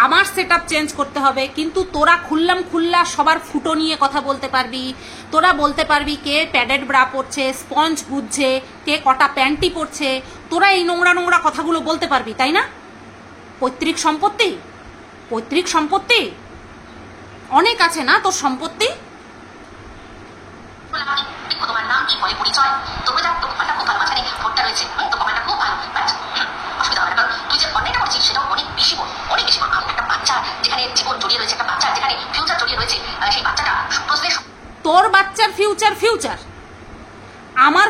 আমার সেট আপ চেঞ্জ করতে হবে, কিন্তু তোরা খুল্লা সবার ফুটো নিয়ে কথা বলতে পারবি, তোরা বলতে পারবি কে প্যাডেড ব্রা পরছে, স্পঞ্জ গুজছে, কে কটা প্যান্টি পরছে, তোরা এই নোংরা কথাগুলো বলতে পারবি, তাই না? পৈতৃক সম্পত্তি অনেক আছে না তোর সম্পত্তি? তোর বাচ্চার ফিউচার, আমার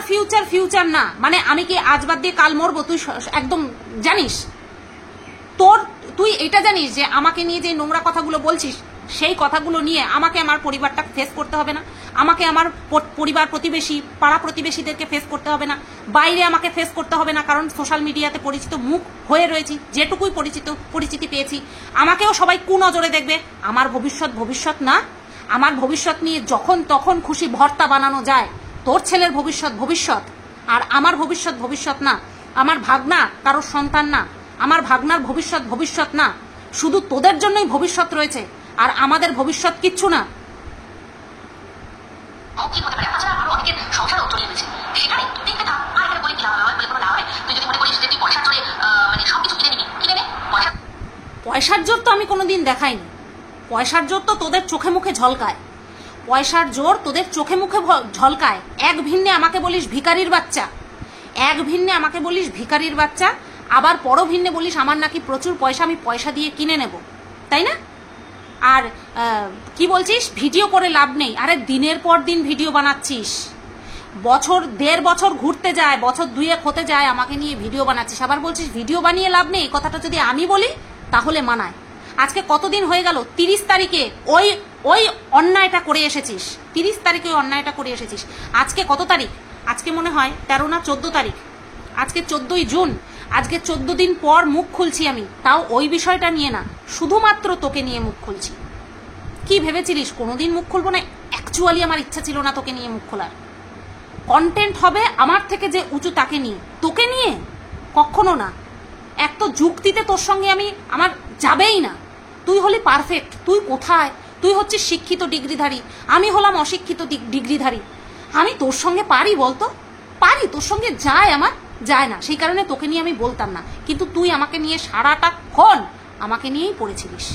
ফিউচার না। মানে আমি কি আজ বাদ দিয়ে কাল মরবো তুই একদম জানিস? তুই এটা জানিস যে আমাকে নিয়ে যে নোংরা কথাগুলো বলছিস, সেই কথাগুলো নিয়ে আমাকে আমার পরিবারটা ফেস করতে হবে না, আমাকে আমার পরিবার প্রতিবেশী পাড়া প্রতিবেশীদেরকে ফেস করতে হবে না, বাইরে আমাকে ফেস করতে হবে না, কারণ সোশ্যাল মিডিয়াতে পরিচিত মুখ হয়ে রয়েছি, যেটুকুই পরিচিতি পেয়েছি আমাকেও সবাই কুনজরে দেখবে। আমার ভবিষ্যৎ না, আমার ভবিষ্যৎ নিয়ে যখন তখন খুশি ভর্তা বানানো যায়। তোর ছেলের ভবিষ্যৎ আর আমার ভবিষ্যৎ না। আমার ভাগনা কারোর সন্তান না, আমার ভাগনার ভবিষ্যৎ না, শুধু তোদের জন্যই ভবিষ্যৎ রয়েছে, আর আমাদের ভবিষ্যৎ কিচ্ছু না। পয়সার জোর তো আমি কোনোদিন দেখাইনি, পয়সার জোর তো তোদের চোখে মুখে ঝলকায়, পয়সার জোর তোদের চোখে মুখে ঝলকায়। এক ভিন্নে আমাকে বলিস ভিখারির বাচ্চা, আবার পর ভিন্নে বলিস আমার নাকি প্রচুর পয়সা, আমি পয়সা দিয়ে কিনে নেব, তাই না? আর কি বলছিস ভিডিও করে লাভ নেই। আরে দিনের পর দিন ভিডিও বানাচ্ছিস, দেড় বছর ঘুরতে যায়, বছর দুয়েক হতে যায়, আমাকে নিয়ে ভিডিও বানাচ্ছিস, আবার বলছিস ভিডিও বানিয়ে লাভ নেই। কথাটা যদি আমি বলি তাহলে মানায়। আজকে কতদিন হয়ে গেল? 30 তারিখে ওই অন্যায়টা করে এসেছিস, 30 তারিখে ওই অন্যায়টা করে এসেছিস। আজকে কত তারিখ? আজকে মনে হয় 13 না 14 তারিখ, আজকে 14ই জুন। আজকে 14 দিন পর মুখ খুলছি আমি, তাও ওই বিষয়টা নিয়ে না, শুধুমাত্র তোকে নিয়ে মুখ খুলছি। কি ভেবেছিলিস কোনোদিন মুখ খুলবো না? অ্যাকচুয়ালি আমার ইচ্ছা ছিল না তোকে নিয়ে মুখ খোলার। কন্টেন্ট হবে আমার থেকে যে উঁচু তাকে নিয়ে, তোকে নিয়ে কখনো না। এক তো যুক্তিতে তোর সঙ্গে আমার যাবেই না। তুই হলি পারফেক্ট, তুই কোথায়? তুই হচ্ছিস শিক্ষিত ডিগ্রিধারী, আমি হলাম অশিক্ষিত ডিগ্রিধারী। আমি তোর সঙ্গে পারি বলতো? পারি, তোর সঙ্গে আমার যায় না, সেই কারণে তোকে নিয়ে আমি বলতাম না। কিন্তু তুই আমাকে নিয়ে সারাটা ক্ষণ আমাকে নিয়েই পড়েছিলিস।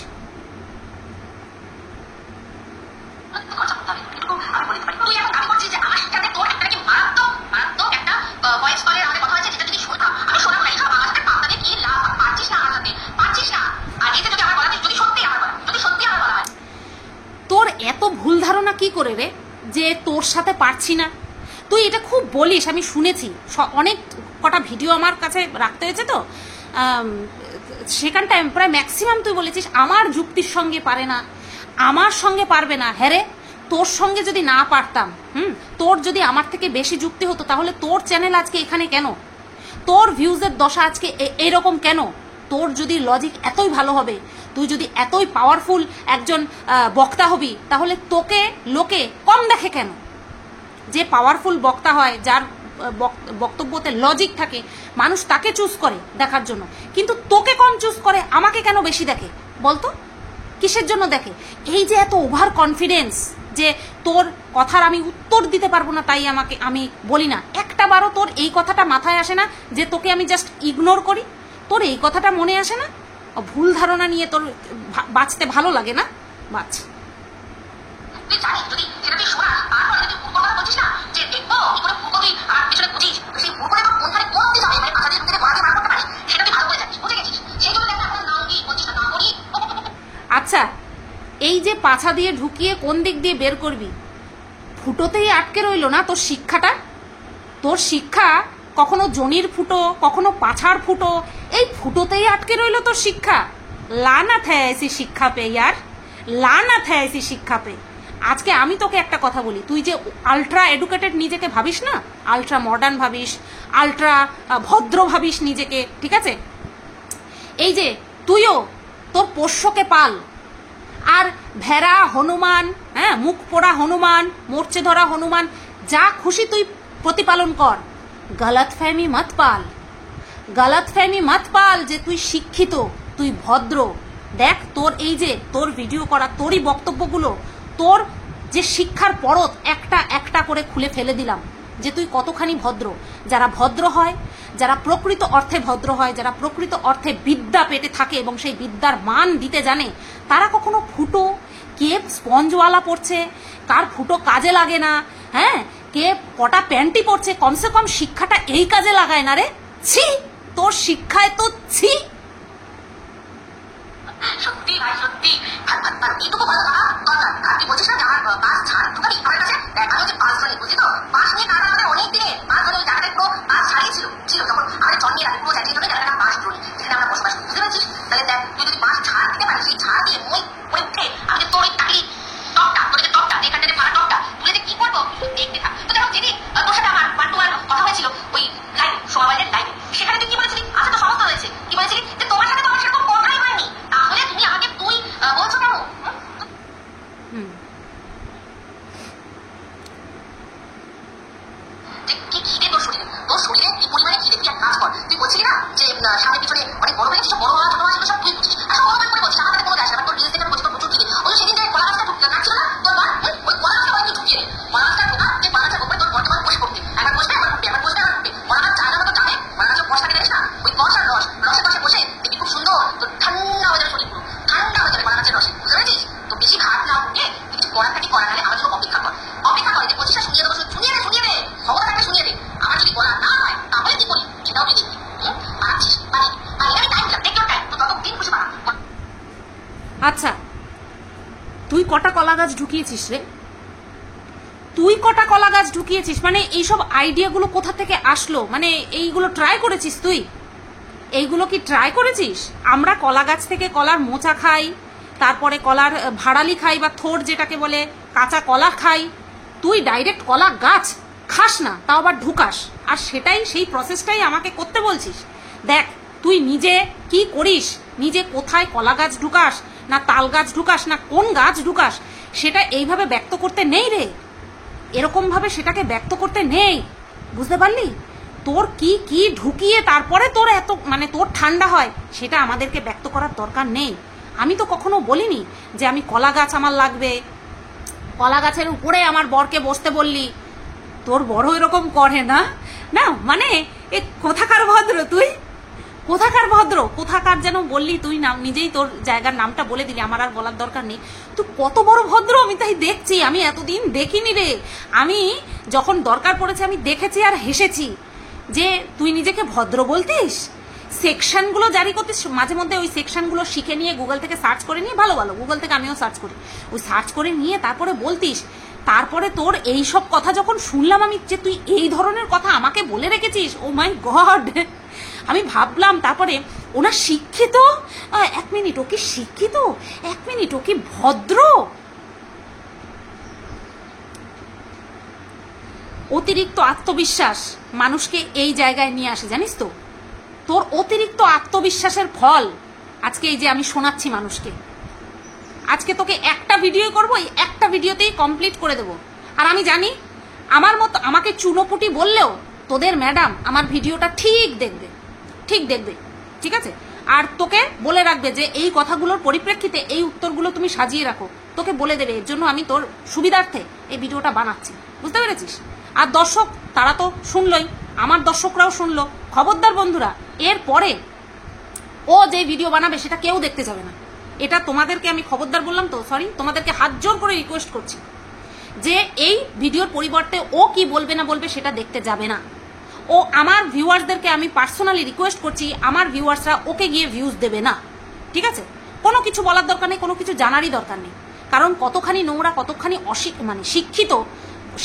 তোর এত ভুল ধারণা কি করে রে যে তোর সাথে পারছি না? তুই এটা খুব বলিস, আমি শুনেছি, অনেক কটা ভিডিও আমার কাছে রাখতে হয়েছে তো, সেখানটায় প্রায় ম্যাক্সিমাম তুই বলেছিস আমার যুক্তির সঙ্গে পারে না, আমার সঙ্গে পারবে না। হ্যাঁ রে, তোর সঙ্গে যদি না পারতাম, তোর যদি আমার থেকে বেশি যুক্তি হতো, তাহলে তোর চ্যানেল আজকে এখানে কেন? তোর ভিউজের দশা আজকে এইরকম কেন? তোর যদি লজিক এতই ভালো হবে, তুই যদি এতই পাওয়ারফুল একজন বক্তা হবি, তাহলে তোকে লোকে কম দেখে কেন? যে পাওয়ারফুল বক্তা হয়, যার বক্তব্যতে লজিক থাকে, মানুষ তাকে চুজ করে দেখার জন্য, কিন্তু তোকে কম চুজ করে, আমাকে কেন বেশি দেখে বলতো? কিসের জন্য দেখে? এই যে এত ওভার কনফিডেন্স যে তোর কথার আমি উত্তর দিতে পারবো না, তাই আমি বলি না। একটা বারও তোর এই কথাটা মাথায় আসে না যে তোকে আমি জাস্ট ইগনোর করি? তোর এই কথাটা মনে আসে না? ভুল ধারণা নিয়ে তোর বাঁচতে ভালো লাগে না? বাঁচ। আচ্ছা, এই যে পাছা দিয়ে ঢুকিয়ে কোন দিক দিয়ে বের করবি, ফুটোতেই আটকে রইল না তোর শিক্ষাটা? তোর শিক্ষা কখনো জনির ফুটো, কখনো পাছার ফুটো, এই ফুটোতেই আটকে রইল তোর শিক্ষা। লানাত হ্যায় ऐसी শিক্ষা পে, ইয়ার লানাত হ্যায় ऐसी শিক্ষা পে। আজকে আমি তোকে একটা কথা বলি, তুই যে আলট্রা এডুকেটেড নিজেকে ভাবিস না, আলট্রা মডার্ন ভাবিস, আলট্রা ভদ্র ভাবিস নিজেকে, ঠিক আছে, এই যে তুইও তোর পোষ্যকে পাল, আর ভেড়া হনুমান, হ্যাঁ, মুখ পোড়া হনুমান, মোর্চে ধরা হনুমান, যা খুশি তুই প্রতিপালন কর, গলতফহমি মত পাল, গলতফহমি মত পাল যে তুই শিক্ষিত, তুই ভদ্র। দেখ তোর এই যে তোর ভিডিও করা, তোরই বক্তব্যগুলো, তোর যে শিক্ষার পরত একটা একটা করে খুলে ফেলে দিলাম যে তুই কতখানি ভদ্র। যারা ভদ্র হয়, যারা প্রকৃত অর্থে ভদ্র হয়, যারা প্রকৃত অর্থে বিদ্যা পেটে থাকে এবং সেই বিদ্যার মান দিতে জানে, তারা কখনো ফুটো, কে স্পঞ্জওয়ালা পড়ছে, কার ফুটো কাজে লাগে না, হ্যাঁ, কে কটা প্যান্টি পড়ছে, কমসে কম শিক্ষাটা এই কাজে লাগায় না রে। ছি, তোর শিক্ষায় তো ছি। সত্যি ভাই সত্যি এইটুকু ভালো থাকা দরকার। আর তুই বলছিস না যে আমার পাস ছাড় ঢুকাবি আমার কাছে, দেখ আমি হচ্ছে পাস ধরে বুঝলি তো, পাস নিয়ে কাটা আমাদের অনেক দিনে, পাস ধরে ওই জায়গাটা পুরো পাস ছাড়িয়েছিল যখন আমাদের চন্ডিয়ে রাখি পুরো জায়গায় জায়গাটা পাস ধরি যেখানে আমরা বসবাস করি, বুঝতে পারছিস? তাহলে দেখ তুই যদি পাস ছাড় দিতে পারিস, সেই ছাড় দিয়ে মই ওই উঠে আমি যে তোর ওই টাকলি টপটা, তোর যে টপটা যেখান থেকে ফাড়া টপটা তুলে যে কি করবো দেখতে থাক। তো দেখো যেদিন তোর সাথে আমার ওয়ান টু ওয়ান কথা হয়েছিল ওই লাইভ সমাজের লাইভে, সেখানে তুই কি বলেছিলি? আচ্ছা তো সমস্ত হয়েছে, কি বলেছিলি যে তোমার সাথে তো আমার সেরকম কথাই হয়নি, তাহলে তুমি আমাকে তুই বলছো কেন? কি খিদে তোর শরীরে, তোর শরীরে কি পরিমাণে খিদে, তুই এক কাজ কর, তুই বলছিলি না যে সামনে পিছনে অনেক বড় হয়ে গেছিস, বড় হওয়া ছোট হওয়া সেগুলো সব তুই বুঝিস, আর সব বড় করে বলছিস, আমার হাতে কোনো যায় না, তোর রিলস দেখে বলছিস তোর প্রচুর খিদে। ওই সেদিন যে কলা গাছটা কাটছিল না তোর মা, ওই কলা গাছটা তুই ঢুকিয়ে দে, কলা গাছটা ঢোকা, তুই কলা গাছের উপরে তোর বর্তমান বসে পড়বি, একবার বসবে একবার উঠবে, একবার বসবে একবার উঠবে, কলা গাছ চার মতো যাবে, কলা গাছের বসটাকে জানিস না, ওই কষ আর রস, রসের পাশে বসে দেখবি খুব সুন্দর তোর ঠান্ডা হয়ে যাবে শরীর, পুরো ঠান্ডা হয়ে যাবে কলা গাছের রসে, বুঝতে পেরেছিস? তো বেশি ভাত না উঠে তুই কিছু করার থাকি করা গেলে আমার জন্য অপেক্ষা কর, অপেক্ষা করে যে বলছিস শুনিয়ে দেবো, শুনিয়ে দে খবর থাকবে শুনিয়ে দে, আমার যদি বলা না হয় তাহলে কি করি সেটাও তুই দেখবি, পাচ্ছিস পারি, আর এটা আমি টাইম দিলাম, টেক ইউর টাইম, তুই ততদিন খুশি পারা। আচ্ছা, তুই কটা কলা গাছ ঢুকিয়েছিস রে? তুই কটা কলা গাছ ঢুকিয়েছিস? মানে এইসব আইডিয়াগুলো কোথা থেকে আসলো? মানে এইগুলো ট্রাই করেছিস তুই? এইগুলো কি ট্রাই করেছিস? আমরা কলা গাছ থেকে কলার মোচা খাই, তারপরে কলার ভাড়ালি খাই বা থোড় যেটাকে বলে, কাঁচা কলা খাই। তুই ডাইরেক্ট কলা গাছ খাস না, তাও আবার ঢুকাস, আর সেটাই সেই প্রসেসটাই আমাকে করতে বলছিস। দেখ তুই নিজে কি করিস, নিজে কোথায় কলা গাছ ঢুকাস, না তাল গাছ ঢুকাস, না কোন গাছ ঢুকাস, সেটা এইভাবে ব্যক্ত করতে নেই রে, এরকম ভাবে সেটাকে ব্যক্ত করতে নেই, বুঝতে পারলি? তোর কি কি ঢুকিয়ে তারপরে তোর এত মানে তোর ঠান্ডা হয়, সেটা আমাদেরকে ব্যক্ত করার দরকার নেই। আমি তো কখনো বলিনি যে আমি কলা গাছ আমার লাগবে, কলা গাছের উপরে আমার বরকে বসতে বললি। তোর বড় এরকম করে না, না মানে এ কোথাকার ভদ্র তুই, কোথাকার ভদ্র, কোথাকার যেন বললি তুই, নাম নিজেই তোর জায়গার নামটা বলে দিলি, আমার আর বলার দরকার নেই। তুই কত বড় ভদ্র আমি তাই দেখছি, আমি এতদিন দেখিনি রে। আমি যখন দরকার পড়েছে আমি দেখেছি আর হেসেছি যে তুই নিজেকে ভদ্র বলতিস, সেকশনগুলো জারি করতিস, মাঝে মধ্যে ওই সেকশনগুলো শিখে নিয়ে গুগল থেকে সার্চ করে নিয়ে, ভালো ভালো গুগল থেকে আমিও সার্চ করি, ওই সার্চ করে নিয়ে তারপরে বলতিস। তারপরে তোর এই সব কথা যখন শুনলাম আমি, যে তুই এই ধরনের কথা আমাকে বলে রেখেছিস, ও মাই গড, আমি ভাবলাম তারপরে ওনা শিক্ষিত, এক মিনিট ও কি শিক্ষিত, এক মিনিট ও কি ভদ্র। অতিরিক্ত আত্মবিশ্বাস মানুষকে এই জায়গায় নিয়ে আসে, জানিস তো? তোর অতিরিক্ত আত্মবিশ্বাসের ফল আজকে এই যে আমি শোনাচ্ছি মানুষকে। আজকে তোকে একটা ভিডিও করবো, এই একটা ভিডিওতেই কমপ্লিট করে দেবো। আর আমি জানি আমার মতো আমাকে চুনোপুটি বললেও তোদের ম্যাডাম আমার ভিডিওটা ঠিক দেখবে, ঠিক দেখবে, ঠিক আছে? আর তোকে বলে রাখবে যে এই কথাগুলোর পরিপ্রেক্ষিতে এই উত্তরগুলো তুমি সাজিয়ে রাখো, তোকে বলে দেবে। এর জন্য আমি তোর সুবিধার্থে এই ভিডিওটা বানাচ্ছি, বুঝতে পেরেছিস? আর দর্শক তারা তো শুনলই, আমার দর্শকরাও শুনলো। খবরদার বন্ধুরা, এর পরে ও যে ভিডিও বানাবে সেটা কেউ দেখতে যাবে না। এটা তোমাদেরকে আমি খবরদার বললাম তো, সরি, তোমাদেরকে হাত জোর করে রিকোয়েস্ট করছি যে এই ভিডিওর পরিবর্তে ও কি বলবে না বলবে সেটা দেখতে যাবে না। ও আমার ভিউয়ার্সদেরকে আমি পার্সোনালি রিকোয়েস্ট করছি, আমার ভিউয়ার্সরা ওকে গিয়ে ভিউজ দেবে না, ঠিক আছে? কোনো কিছু বলার দরকার নেই, কোনো কিছু জানারই দরকার নেই, কারণ কতখানি নোংরা, কতখানি মানে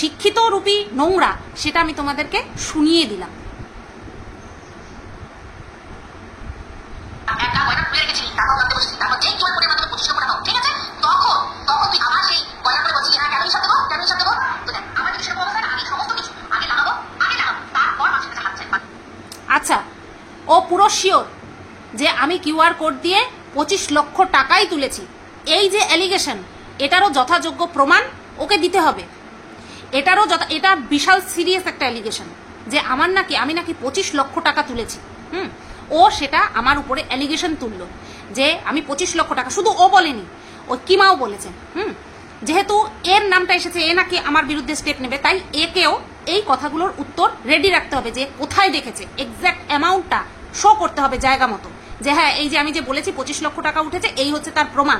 শিক্ষিত রূপী নোংরা সেটা আমি তোমাদেরকে শুনিয়ে দিলাম। একটা গয়না খুলে রেখেছিলি, টাকাও লাগতে বসেছিলি, তারপর যেই কিউআর কোডের মাধ্যমে 25 লক্ষ টাকা, ঠিক আছে? তখন তুই আবার সেই গয়না করে বলছিলি, হ্যাঁ শিওর যে আমি কিউআর কোড দিয়ে 25 লক্ষ টাকাই তুলেছি। এই যে অ্যালিগেশন, এটারও যথাযোগ্য প্রমাণ ওকে দিতে হবে। এটা বিশাল সিরিয়াস একটা অ্যালিগেশন যে আমি নাকি 25 লক্ষ টাকা তুলেছি। ও সেটা আমার উপরে অ্যালিগেশন তুললো যে আমি 25 লক্ষ টাকা, শুধু ও বলেনি, ও কিমাও বলেছে। যেহেতু এর নামটা এসেছে, এ নাকি আমার বিরুদ্ধে স্টেপ নেবে, তাই একেও এই কথাগুলোর উত্তর রেডি রাখতে হবে যে কোথায় দেখেছে, এক্স্যাক্ট অ্যামাউন্টটা শো করতে হবে জায়গা মতো, যে হ্যাঁ এই যে আমি যে বলেছি 25 লক্ষ টাকা উঠেছে, এই হচ্ছে তার প্রমাণ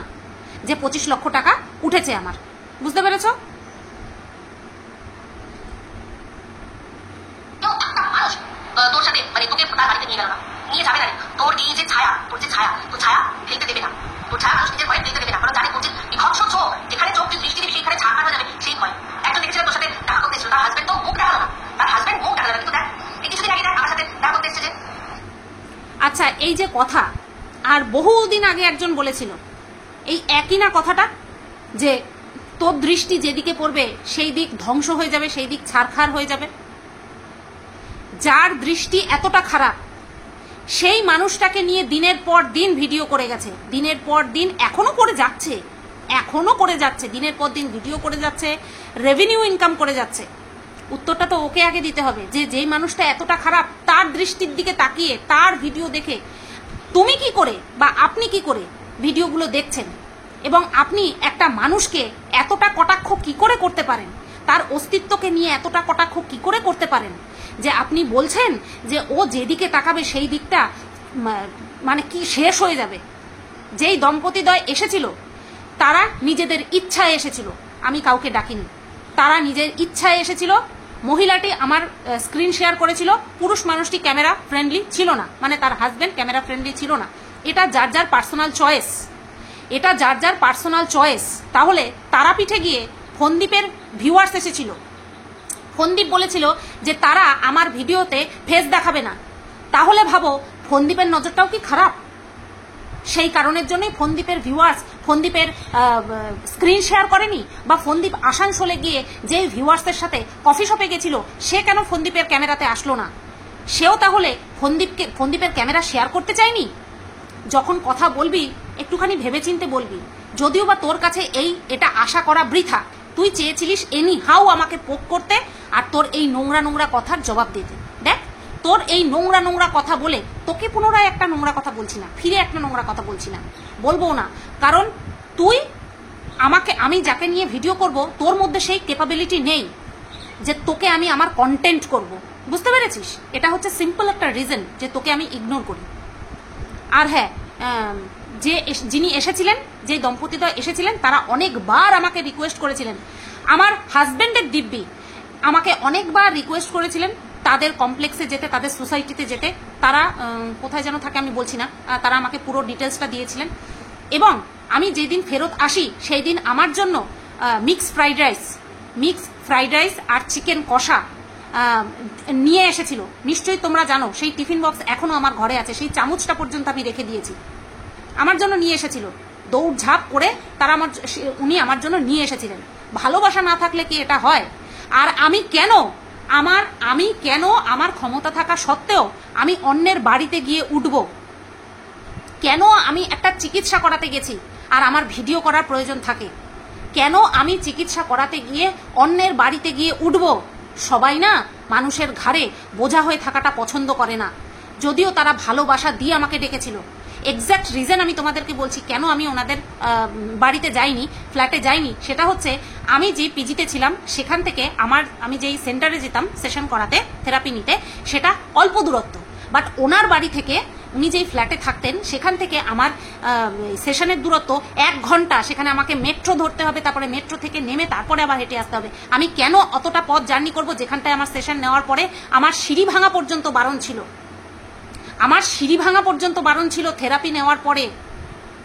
যে 25 লক্ষ টাকা উঠেছে আমার। বুঝতে পেরেছো? তোর সাথে মানে তোকে তার বাড়িতে নিয়ে গেল না, নিয়ে যাবে না। তোর এই যে ছায়া, তোর ছায়া ফেলতে দেবে না। তোর ছায়া মানুষ নিজের ঘরে ফেলতে দেবে না, কারণ জানে তোর যে বিভৎস চোখ, যেখানে চোখ দৃষ্টি দিবি সেখানে ছাড় হয়ে যাবে, সেই ভয়। একজন দেখেছিলাম তোর সাথে দেখা করতে এসেছিল, তার হাজবেন্ড তো মুখ দেখালো না, কিন্তু দেখ এই কিছুদিন আগে আমার সাথে দেখা করতে এসেছে যে। আচ্ছা, এই যে কথা, আর বহুদিন আগে একজন বলেছিল এই একই না কথাটা, যে তোর দৃষ্টি যেদিকে পড়বে সেই দিক ধ্বংস হয়ে যাবে, সেই দিক ছারখার হয়ে যাবে। যার দৃষ্টি এতটা খারাপ, সেই মানুষটাকে নিয়ে দিনের পর দিন ভিডিও করে গেছে, দিনের পর দিন এখনো করে যাচ্ছে, দিনের পর দিন ভিডিও করে যাচ্ছে, রেভিনিউ ইনকাম করে যাচ্ছে। উত্তরটা তো ওকে আগে দিতে হবে যে যেই মানুষটা এতটা খারাপ, তার দৃষ্টির দিকে তাকিয়ে, তার ভিডিও দেখে তুমি কি করে বা আপনি কি করে ভিডিওগুলো দেখছেন, এবং আপনি একটা মানুষকে এতটা কটাক্ষ কি করে করতে পারেন, তার অস্তিত্বকে নিয়ে এতটা কটাক্ষ কি করে করতে পারেন, যে আপনি বলছেন যে ও যেদিকে তাকাবে সেই দিকটা মানে কি শেষ হয়ে যাবে। যেই দম্পতিদ্বয় এসেছিল তারা নিজেদের ইচ্ছায় এসেছিল, আমি কাউকে ডাকিনি, তারা নিজের ইচ্ছায় এসেছিল। মহিলাটি আমার স্ক্রিন শেয়ার করেছিল, পুরুষ মানুষটি ক্যামেরা ফ্রেন্ডলি ছিল না, মানে তার হাজবেন্ড ক্যামেরা ফ্রেন্ডলি ছিল না। এটা যার যার পার্সোনাল চয়েস। তাহলে তারাপীঠে গিয়ে ফন্দীপের ভিউয়ার্স এসেছিল, ফন্দীপ বলেছিল যে তারা আমার ভিডিওতে ফেস দেখাবে না। তাহলে ভাবো ফন্দীপের নজরটাও কি খারাপ? সেই কারণের জন্যই ফন্দীপের ভিউয়ার্স ফন্দীপের স্ক্রিন শেয়ার করেনি, বা ফন্দীপ আসানসোলে গিয়ে যে ভিউয়ার্সের সাথে কফি শপে গেছিল সে কেন ফন্দীপের ক্যামেরাতে আসলো না? সেও তাহলে ফন্দীপের ক্যামেরা শেয়ার করতে চায়নি? যখন কথা বলবি একটুখানি ভেবেচিন্তে বলবি, যদিও বা তোর কাছে এটা আশা করা বৃথা। তুই চেয়েছিলিস এনি হাউ আমাকে পোক করতে, আর তোর এই নোংরা কথার জবাব দিতে। দেখ, তোর এই নোংরা কথা বলে তোকে পুনরায় একটা নোংরা কথা বলছি না, ফিরে একটা নোংরা কথা বলছি না, বলবো না, কারণ আমি যাকে নিয়ে ভিডিও করব তোর মধ্যে সেই ক্যাপাবিলিটি নেই যে তোকে আমি আমার কন্টেন্ট করব। বুঝতে পেরেছিস? এটা হচ্ছে সিম্পল একটা রিজন যে তোকে আমি ইগনোর করি। আর হ্যাঁ, যিনি এসেছিলেন, যে দম্পতিদ্বয় এসেছিলেন, তারা অনেকবার আমাকে রিকোয়েস্ট করেছিলেন, আমার হাজবেন্ডের দিব্যি আমাকে অনেকবার রিকোয়েস্ট করেছিলেন তাদের কমপ্লেক্সে যেতে, তাদের সোসাইটিতে যেতে। তারা কোথায় যেন থাকে আমি বলছি না, তারা আমাকে পুরো ডিটেলসটা দিয়েছিলেন। এবং আমি যেদিন ফেরত আসি সেই দিন আমার জন্য মিক্স ফ্রাইড রাইস আর চিকেন কষা নিয়ে এসেছিল। নিশ্চয়ই তোমরা জানো, সেই টিফিন বক্স এখনো আমার ঘরে আছে, সেই চামচটা পর্যন্ত আমি রেখে দিয়েছি। আমার জন্য নিয়ে এসেছিল, দৌড়ঝাঁপ করে উনি আমার জন্য নিয়ে এসেছিলেন। ভালোবাসা না থাকলে কি এটা হয়? আর আমি কেন আমার ক্ষমতা থাকা সত্ত্বেও আমি অন্যের বাড়িতে গিয়ে উঠব? কেন আমি একটা চিকিৎসা করাতে গেছি আর আমার ভিডিও করার প্রয়োজন থাকে? কেন আমি চিকিৎসা করাতে গিয়ে অন্যের বাড়িতে গিয়ে উঠব? সবাই না মানুষের ঘাড়ে বোঝা হয়ে থাকাটা পছন্দ করে না, যদিও তারা ভালোবাসা দিয়ে আমাকে ডেকেছিল। এক্স্যাক্ট রিজন আমি তোমাদেরকে বলছি কেন আমি ওনাদের বাড়িতে যাইনি, ফ্ল্যাটে যাইনি। সেটা হচ্ছে, আমি যে পিজিতে ছিলাম সেখান থেকে আমি যেই সেন্টারে যেতাম সেশন করাতে, থেরাপি নিতে, সেটা অল্প দূরত্ব। বাট ওনার বাড়ি থেকে, উনি যেই ফ্ল্যাটে থাকতেন সেখান থেকে আমার সেশনের দূরত্ব 1 ঘন্টা। সেখানে আমাকে মেট্রো ধরতে হবে, তারপরে মেট্রো থেকে নেমে তারপরে আবার হেঁটে আসতে হবে। আমি কেন অতটা পথ জার্নি করব, যেখানটায় আমার সেশন নেওয়ার পরে আমার সিঁড়ি ভাঙা পর্যন্ত বারণ ছিল, থেরাপি নেওয়ার পরে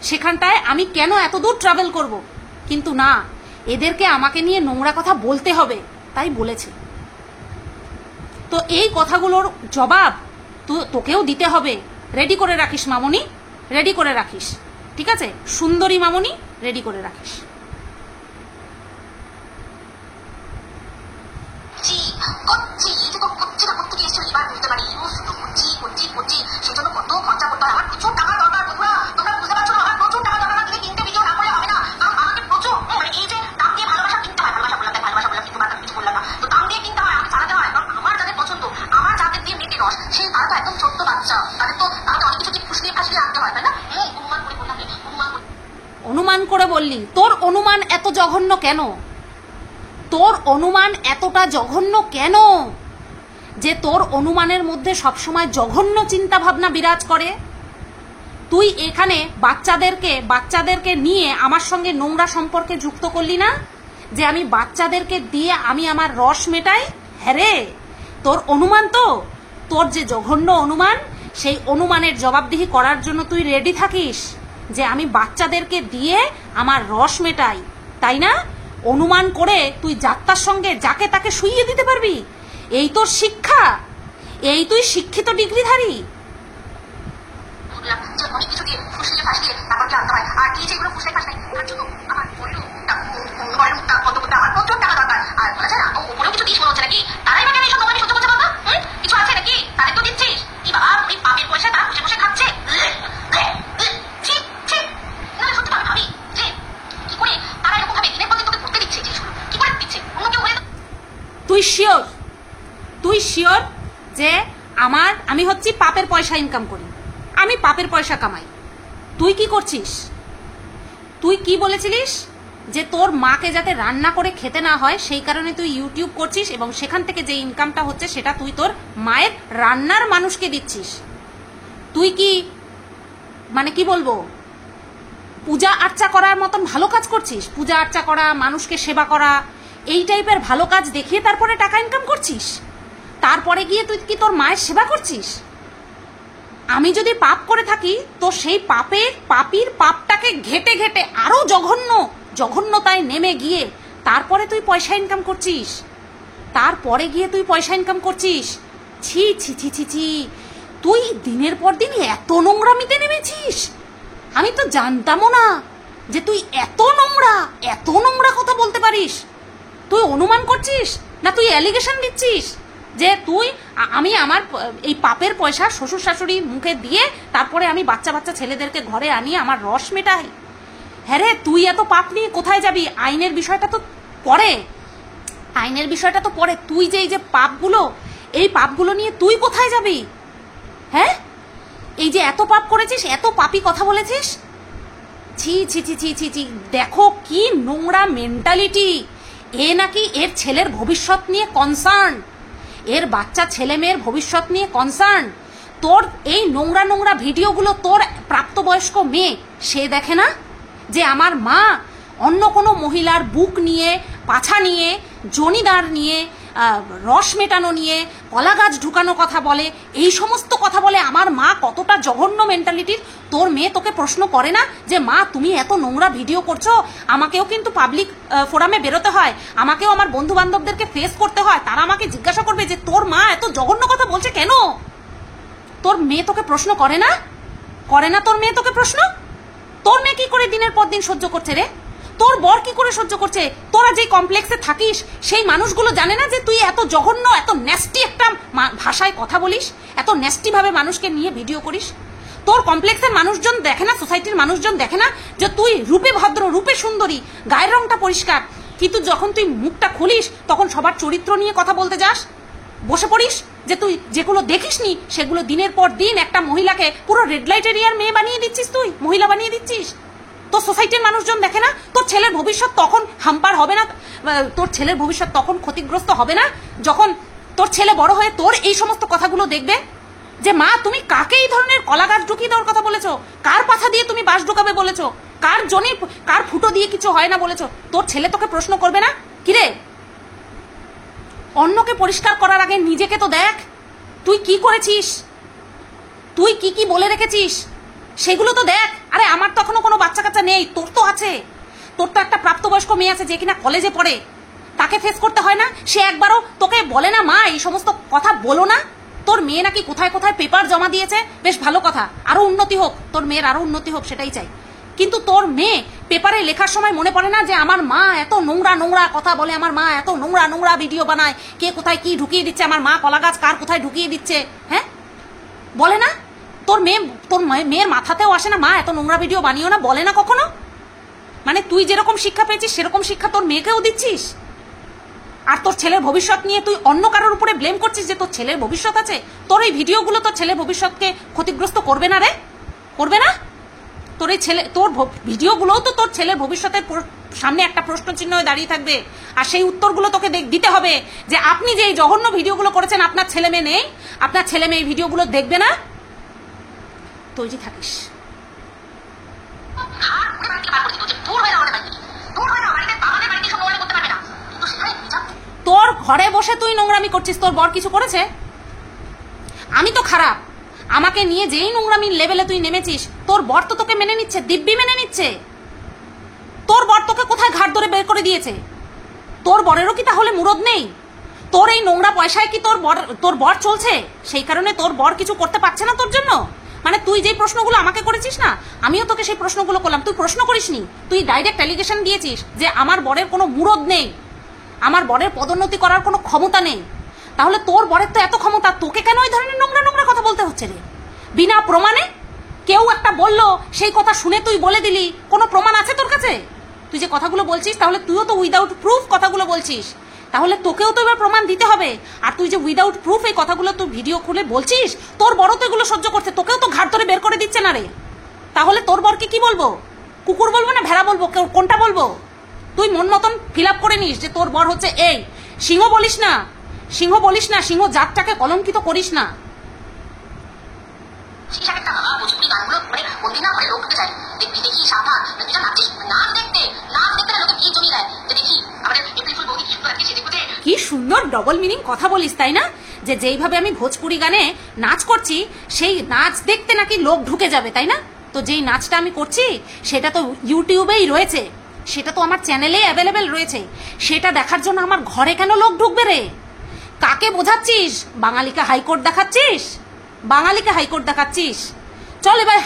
সেখানটায় আমি কেন এত দূর ট্রাভেল করব? কিন্তু না, এদেরকে আমাকে নিয়ে নোংরা কথা বলতে হবে, তাই বলেছে। তো এই কথাগুলোর জবাব তোকেও দিতে হবে। রেডি করে রাখিস মামনি, রেডি করে রাখিস, ঠিক আছে? সুন্দরী মামনি, রেডি করে রাখিস। করছি, এই যে তো করছি না, করতে গিয়েছিল, এবার বুঝতে পারি করছি, সেজন্য কত খরচা করতে হয়, আমার প্রচুর টাকা দরকার বন্ধুরা, তোমরা বুঝতে পারছো না, আমার প্রচুর টাকা দরকার, তুমি তিনটে ভিডিও না করলে হবে না, কারণ আমাকে প্রচুর মানে এই যে দাম দিয়ে ভালোবাসা কিনতে হয়, ভালোবাসা বললাম তাই ভালোবাসা বললাম কিন্তু কিছু বললাম না, তো দাম দিয়ে কিনতে হয়, আমাকে চালাতে হয়, কারণ আমার যাদের পছন্দ, আমার যাদের দিয়ে মেটে রস, সেই তারা তো একদম ছোট্ট বাচ্চা, তাদের তো অনেক কিছু ফুসলিয়ে ফাসলিয়ে আনতে হয়, তাই না? অনুমান করে বললাম, অনুমান করে। অনুমান করে বললি? তোর অনুমান এত জঘন্য কেন? তোর অনুমান এতটা জঘন্য কেন যে তোর অনুমানের মধ্যে সবসময় জঘন্য চিন্তা ভাবনা বিরাজ করে? তুই এখানে বাচ্চাদেরকে নিয়ে আমার সঙ্গে নোংরা সম্পর্কে যুক্ত করলি না, যে আমি বাচ্চাদেরকে দিয়ে আমি আমার রস মেটাই? হ্যাঁ রে, তোর অনুমান তো, তোর যে জঘন্য অনুমান, সেই অনুমানের জবাবদিহি করার জন্য তুই রেডি থাকিস যে আমি বাচ্চাদেরকে দিয়ে আমার রস মেটাই, তাই না? অনুমান করে তুই যাত্রার সঙ্গে যাকে তাকে শুইয়ে দিতে পারবি? এই তোর শিক্ষা? এই তুই শিক্ষিত ডিগ্রিধারী? যে অনেক কিছু দিয়ে ফুসলিয়ে ফাসলিয়ে তারপর কি আনতে হয়, আর এই যেগুলো ফুসলিয়ে ফাসলিয়ে তার জন্য আমার ঘরের মুখটা বন্ধ করতে আমার প্রচুর টাকা দরকার, আর বলা যায় না ওপরেও কিছু দিস মনে হচ্ছে নাকি, তারাই বা কেন এইসব নোংরামি সহ্য করছে বাবা? কিছু আছে নাকি? তাদের তো দিচ্ছিস, কি বাবা ওই পাপের পয়সা তারা বসে বসে খাচ্ছে। না সত্যি আমি ভাবি যে কি করে তারা এরকম ভাবে দিনের পর দিন তোকে করতে দিচ্ছে, জিনিসগুলো কি করে দিচ্ছে, অন্য কেউ হলে। তুই শিওর যে আমি হচ্ছি পাপের পয়সা ইনকাম করি, আমি পাপের পয়সা কামাই? তুই কি করছিস? তুই কি বলেছিলিস যে তোর মাকে যাতে রান্না করে খেতে না হয় সেই কারণে তুই ইউটিউব করছিস, এবং সেখান থেকে যে ইনকামটা হচ্ছে সেটা তুই তোর মায়ের রান্নার মানুষকে দিচ্ছিস। তুই কি মানে কি বলবো, পূজা আর্চা করার মতন ভালো কাজ করছিস? পূজা আর্চা করা, মানুষকে সেবা করা, এই টাইপের ভালো কাজ দেখিয়ে তারপরে টাকা ইনকাম করছিস, তারপরে গিয়ে তুই কি তোর মায়ের সেবা করছিস? আমি যদি পাপ করে থাকি তো সেই পাপির পাপটাকে ঘেটে ঘেটে আরো জঘন্যতায় নেমে গিয়ে তারপরে তুই পয়সা ইনকাম করছিস, ছি ছি ছি ছি ছি, তুই দিনের পর দিন এত নোংরামিতে নেমেছিস? আমি তো জানতামও না যে তুই এত নোংরা কথা বলতে পারিস। তুই অনুমান করছিস না তুই অ্যালিগেশন দিচ্ছিস যে আমি আমার এই পাপের পয়সা শ্বশুর শাশুড়ি মুখে দিয়ে তারপরে আমি বাচ্চা ছেলেদেরকে ঘরে আনিয়ে আমার রস মেটাই? হ্যাঁ রে, তুই এত পাপ নিয়ে কোথায় যাবি? আইনের বিষয়টা তো পরে, তুই যে এই যে এই পাপগুলো নিয়ে তুই কোথায় যাবি? হ্যাঁ, এই যে এত পাপ করেছিস, এত পাপী কথা বলেছিস, ছি ছি ছি ছি ছি ছি, দেখো কি নোংরা মেন্টালিটি। এ নাকি এর ছেলের ভবিষ্যৎ নিয়ে কনসার্ন, এর বাচ্চা ছেলে মেয়ের ভবিষ্যৎ নিয়ে কনসার্ন। তোর এই নোংরা ভিডিওগুলো তোর প্রাপ্তবয়স্ক মেয়ে সে দেখে না যে আমার মা অন্য কোনো মহিলার বুক নিয়ে, পাছা নিয়ে, জনিদার নিয়ে, রস মেটানো নিয়ে, কলা গাছ ঢুকানো কথা বলে, এই সমস্ত কথা বলে আমার মা কতটা জঘন্য মেন্টালিটির? তোর মেয়ে তোকে প্রশ্ন করে না যে মা তুমি এত নোংরা ভিডিও করছো, আমাকেও কিন্তু পাবলিক ফোরামে বেরোতে হয়, আমাকেও আমার বন্ধু বান্ধবদেরকে ফেস করতে হয়, তারা আমাকে জিজ্ঞাসা করবে যে তোর মা এত জঘন্য কথা বলছে কেন? তোর মেয়ে তোকে প্রশ্ন করে না? তোর মেয়ে তোকে প্রশ্ন? তোর মেয়ে কি করে দিনের পর দিন সহ্য করছে রে? তোর বর কি করে সহ্য করছে? তোরা যে কমপ্লেক্সে থাকিস সেই মানুষগুলো জানে না যে তুই এত জঘন্য, এত ন্যাস্টি একটা ভাষায় কথা বলিস, এত ন্যাস্টি ভাবে মানুষকে নিয়ে ভিডিও করিস? তোর কমপ্লেক্সের মানুষজন দেখে না, সোসাইটির মানুষজন দেখে না যে তুই রূপে ভদ্র, রূপে সুন্দরী, গায়ের রংটা পরিষ্কার, কিন্তু যখন তুই মুখটা খুলিস তখন সবার চরিত্র নিয়ে কথা বলতে যাস, বসে পড়িস যে তুই যেগুলো দেখিসনি সেগুলো দিনের পর দিন একটা মহিলাকে পুরো রেড লাইট এরিয়ার মেয়ে বানিয়ে দিচ্ছিস, তুই মহিলা বানিয়ে দিচ্ছিস। তোর সোসাইটির মানুষজন দেখে না তোর ছেলের ভবিষ্যৎ তখন হাম্পার হবে না, তোর ছেলের ভবিষ্যৎ তখন ক্ষতিগ্রস্ত হবে না যখন তোর ছেলে বড় হয়ে তোর এই সমস্ত কথাগুলো দেখবে যে মা তুমি কাকে এই ধরনের কলা গাছ ঢুকিয়ে দেওয়ার কথা বলেছো, কার পাছা দিয়ে তুমি বাঁশ ঢুকাবে বলেছো, কার ফুটো দিয়ে কিছু হয় না বলেছো? তোর ছেলে তোকে প্রশ্ন করবে না? কিরে, অন্যকে পরিষ্কার করার আগে নিজেকে তো দেখ, তুই কি করেছিস, তুই কি বলে রেখেছিস সেগুলো তো দেখ। আরে আমার তো এখনো কোনো বাচ্চা কাচ্চা নেই, তোর তো আছে, তোর তো একটা প্রাপ্তবয়স্ক মেয়ে আছে যে কিনা কলেজে পড়ে, তাকে ফেস করতে হয় না? সে একবারও তোকে বলে না মা এই সমস্ত কথা বলো না? তোর মেয়ে নাকি কোথায় পেপার জমা দিয়েছে, বেশ ভালো কথা, আরো উন্নতি হোক, তোর মেয়ের আরো উন্নতি হোক, সেটাই চাই। কিন্তু তোর মেয়ে পেপারে লেখার সময় মনে পড়ে না যে আমার মা এত নোংরা কথা বলে, আমার মা এত নোংরা ভিডিও বানায়, কে কোথায় কি ঢুকিয়ে দিচ্ছে, আমার মা কলা গাছ কার কোথায় ঢুকিয়ে দিচ্ছে, হ্যাঁ বলে না? তোর মেয়ের মাথাতেও আসে না, মা এত নোংরা ভিডিও বানিও না, বলে না কখনো? মানে তুই যেরকম শিক্ষা পেয়েছিস সেরকম শিক্ষা তোর মেয়েকেও দিচ্ছিস, আর তোর ছেলের ভবিষ্যৎ নিয়ে তুই অন্য কারোর উপরে ব্লেম করছিস যে তোর ছেলের ভবিষ্যৎ আছে। তোর এই ভিডিওগুলো তোর ছেলের ভবিষ্যৎকে ক্ষতিগ্রস্ত করবে না রে? করবে না? তোর এই তোর ভিডিওগুলোও তো তোর ছেলের ভবিষ্যতের সামনে একটা প্রশ্ন চিহ্ন হয়ে দাঁড়িয়ে থাকবে, আর সেই উত্তরগুলো তোকে দিতে হবে যে আপনি যে এই জঘন্য ভিডিওগুলো করেছেন আপনার ছেলে মেয়ে নেই, আপনার ছেলে মেয়ে এই ভিডিওগুলো দেখবে না। তৈরি থাকিস। তোর ঘরে বসে তুই নোংরামি করছিস, তোর বর কিছু করেছে? আমি তো খারাপ, আমাকে নিয়ে যেই নোংরামি লেভেলে তুই নেমেছিস, তোর বর তো তোকে মেনে নিচ্ছে, দিব্যি মেনে নিচ্ছে। তোর বর তোকে কোথায় ঘাট ধরে বের করে দিয়েছে? তোর বরেরও কি তাহলে মুরদ নেই? তোর এই নোংরা পয়সায় কি তোর বর চলছে? সেই কারণে তোর বর কিছু করতে পারছে না তোর জন্য? মানে তুই যে প্রশ্নগুলো আমাকে করেছিস না, আমিও তোকে সেই প্রশ্নগুলো করলাম, তুই প্রশ্ন করিসনি, তুই ডাইরেক্ট অ্যালিগেশন দিয়েছিস যে আমার বরের কোনো মুরদ নেই, আমার বরের পদোন্নতি করার কোনো ক্ষমতা নেই। তাহলে তোর বরের তো এত ক্ষমতা, তোকে কেন এই ধরনের নোংরা নোংরা কথা বলতে হচ্ছে রে? বিনা প্রমাণে কেউ একটা বললো, সেই কথা শুনে তুই বলে দিলি, কোনো প্রমাণ আছে তোর কাছে? তুই যে কথাগুলো বলছিস তাহলে তুইও তো উইদাউট প্রুফ কথাগুলো বলছিস, তাহলে তোকেও তো এবার প্রমাণ দিতে হবে। আর তুই যে উইদাউট প্রুফ এই কথাগুলো তুই ভিডিও খুলে বলছিস, তোর বড় তো এগুলো সহ্য করছে, তোকেও তো ঘাট ধরে বের করে দিচ্ছে না রে। তাহলে তোর বরকে কি বলবো? কুকুর বলবো না ভেড়া বলবো, কোনটা বলবো? তুই মন মতন ফিল আপ করে নিস যে তোর বর হচ্ছে এই। সিংহ বলিস না, সিংহ বলিস না, সিংহ জাতটাকে কলঙ্কিত করিস না। কি সুন্দর ডবল মিনিং কথা বলিস, তাই না? যে যেইভাবে আমি ভোজপুরি গানে নাচ করছি, সেই নাচ দেখতে নাকি লোক ঢুকে যাবে, তাই না? তো যেই নাচটা আমি করছি সেটা তো ইউটিউবেই রয়েছে, সেটা তো আমার চ্যানেলে অ্যাভেলেবেল রয়েছে, সেটা দেখার জন্য আমার ঘরে কেন লোক ঢুকবে রে? কাকে বোঝাচ্ছিস? বাঙালিকে হাইকোর্ট দেখাচ্ছিস? বাঙালিকে হাইকোর্ট দেখাচ্ছিস? চল এবার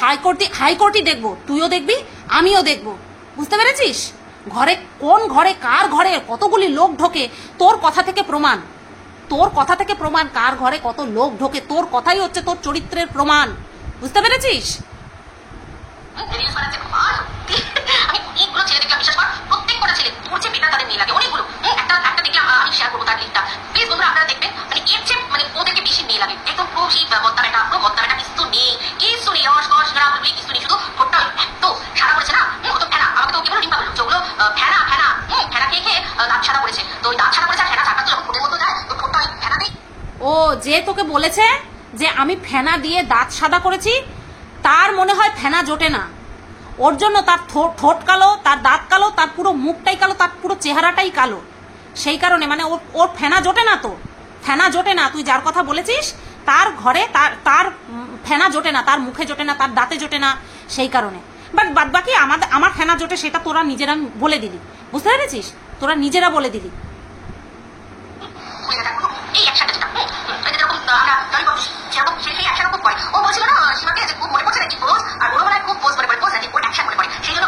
হাইকোর্টই দেখবো, তুইও দেখবি আমিও দেখবো, বুঝতে পেরেছিস? ঘরে কোন ঘরে কার ঘরে কতগুলি লোক ঢোকে তোর কথা থেকে প্রমাণ, তোর কথা থেকে প্রমাণ কার ঘরে কত লোক ঢোকে, তোর কথাই হচ্ছে তোর চরিত্রের প্রমাণ, বুঝতে পেরেছিস? আমি অনেকগুলো ছেলে দেখলাম, বিশ্বাস কর, প্রত্যেকটা ছেলে তোর যে বেটা তাদের মেয়ে লাগে অনেকগুলো। একটা দেখে আমি শেয়ার করবো তার লিঙ্কটা, প্লিজ বন্ধুরা আপনারা দেখবেন। মানে এর চেয়ে মানে ওদেরকে বেশি মেয়ে লাগে, একদম পুরো সেই বদ্দা বেটা, পুরো বদ্দা বেটা, কিছু নেই, কিছু নেই, কিছু নেই, শুধু ভোটটা এত সাদা করেছে না, ও তো ফেনা, আমাকে তো কি বলো রিম্পা বললো, যেগুলো ফেনা ফেনা খেয়ে খেয়ে দাঁত সাদা করেছে। তো ওই দাঁত সাদা করেছে, আর ফেনা চারটা তো যখন ভোটের মতো যায়, তো ভোটটা ওই ফেনা নেই। ও যে তোকে বলেছে যে আমি ফেনা দিয়ে দাঁত সাদা করেছি, তার মনে হয় ফেনা জোটে না, ওর জন্য তার ঠোঁট কালো, তার দাঁত কালো, তার পুরো মুখটাই কালো, তার পুরো চেহারাটাই কালো, সেই কারণে মানে ওর ফেনা জোটে না। তো ফেনা জোটে না, তুই যার কথা বলেছিস তার ঘরে তার ফেনা জোটে না, তার মুখে জোটে না, তার দাঁতে জোটে না, সেই কারণে। বাট বাদ বাকি আমার ফেনা জোটে, সেটা তোরা নিজেরা বলে দিলি, বুঝতে পেরেছিস? তোরা নিজেরা বলে দিলি। এই একসাথে যেটা যেরকম আমরা জয় করছি সেরকম সেই অ্যাকশন খুব করে। ও বলছিল না সীমাকে যে খুব মনে পড়ছে নাকি পোজ, আর ওর বেলায় খুব পোজ মনে পড়ে, পোজ নাকি ওর অ্যাকশন মনে পড়ে, সেই জন্য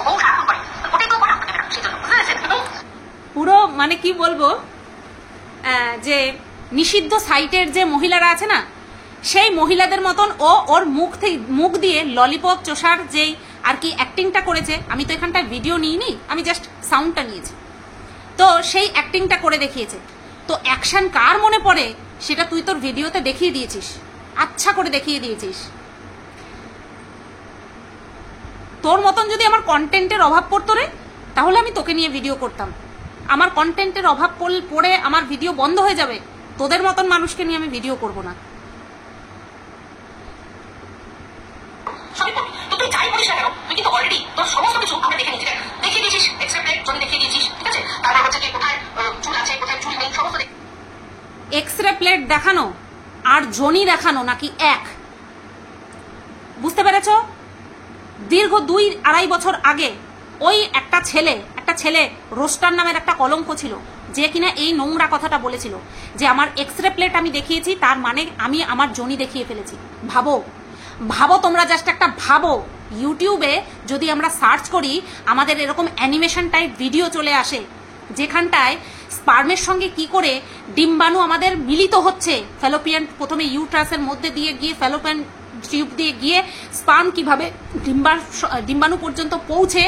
ও সারাক্ষণ করে, ওটাই তো করে আপনাকে, সেই জন্য বুঝতে পেরেছেন? পুরো মানে কি বলবো, যে নিষিদ্ধ সাইটের যে মহিলারা আছে না, সেই মহিলাদের মতন ওর মুখ দিয়ে ললিপপ চোষার যেই আর কি অ্যাক্টিংটা করেছে, আমি তো এখানটায় ভিডিও নিইনি, আমি জাস্ট সাউন্ডটা নিয়েছি, তো সেই অ্যাক্টিংটা করে দেখিয়েছে। তো অ্যাকশন কার মনে পড়ে সেটা তুই তোর ভিডিওতে দেখিয়ে দিয়েছিস, আচ্ছা করে দেখিয়ে দিয়েছিস। তোর মতন যদি আমার কন্টেন্টের অভাব পড়তো রে, তাহলে আমি তোকে নিয়ে ভিডিও করতাম। আমার কন্টেন্টের অভাব পড়ে আমার ভিডিও বন্ধ হয়ে যাবে, তোদের মতন মানুষকে নিয়ে আমি ভিডিও করব না। তুই যাই বলিস না কেন, তুই কিন্তু অলরেডি তোর সমস্ত কিছু আমরা দেখে নিয়েছি, দেখিয়ে দিয়েছিস, এক্সরেপ্টে যদি দেখিয়ে দিয়েছিস, ঠিক আছে? তারপর হচ্ছে যে কোথায় চুল আছে, কোথায় চুল নেই, সমস্ত এক্সরে প্লেট দেখানো আর জনি দেখানো নাকি এক, বুঝতে পেরেছ? দীর্ঘ 2-2.5 বছর আগে ওই একটা ছেলে রোস্টার নামের একটা কলঙ্ক ছিল, যে কিনা এই নোংরা কথাটা বলেছিল যে আমার এক্সরে প্লেট আমি দেখিয়েছি, তার মানে আমি আমার জনি দেখিয়ে ফেলেছি। ভাবো তোমরা, জাস্ট একটা ভাবো, ইউটিউবে যদি আমরা সার্চ করি আমাদের এরকম অ্যানিমেশন টাইপ ভিডিও চলে আসে, যেখানটায় স্পার্মের সঙ্গে কি করে ডিম্বাণু আমাদের মিলিত হচ্ছে, ফ্যালোপিয়ান প্রথমে ইউট্রাসের মধ্যে দিয়ে গিয়ে ফ্যালোপিয়ান টিউব দিয়ে গিয়ে স্পার্ম কিভাবে ডিম্বাণু পর্যন্ত পৌঁছে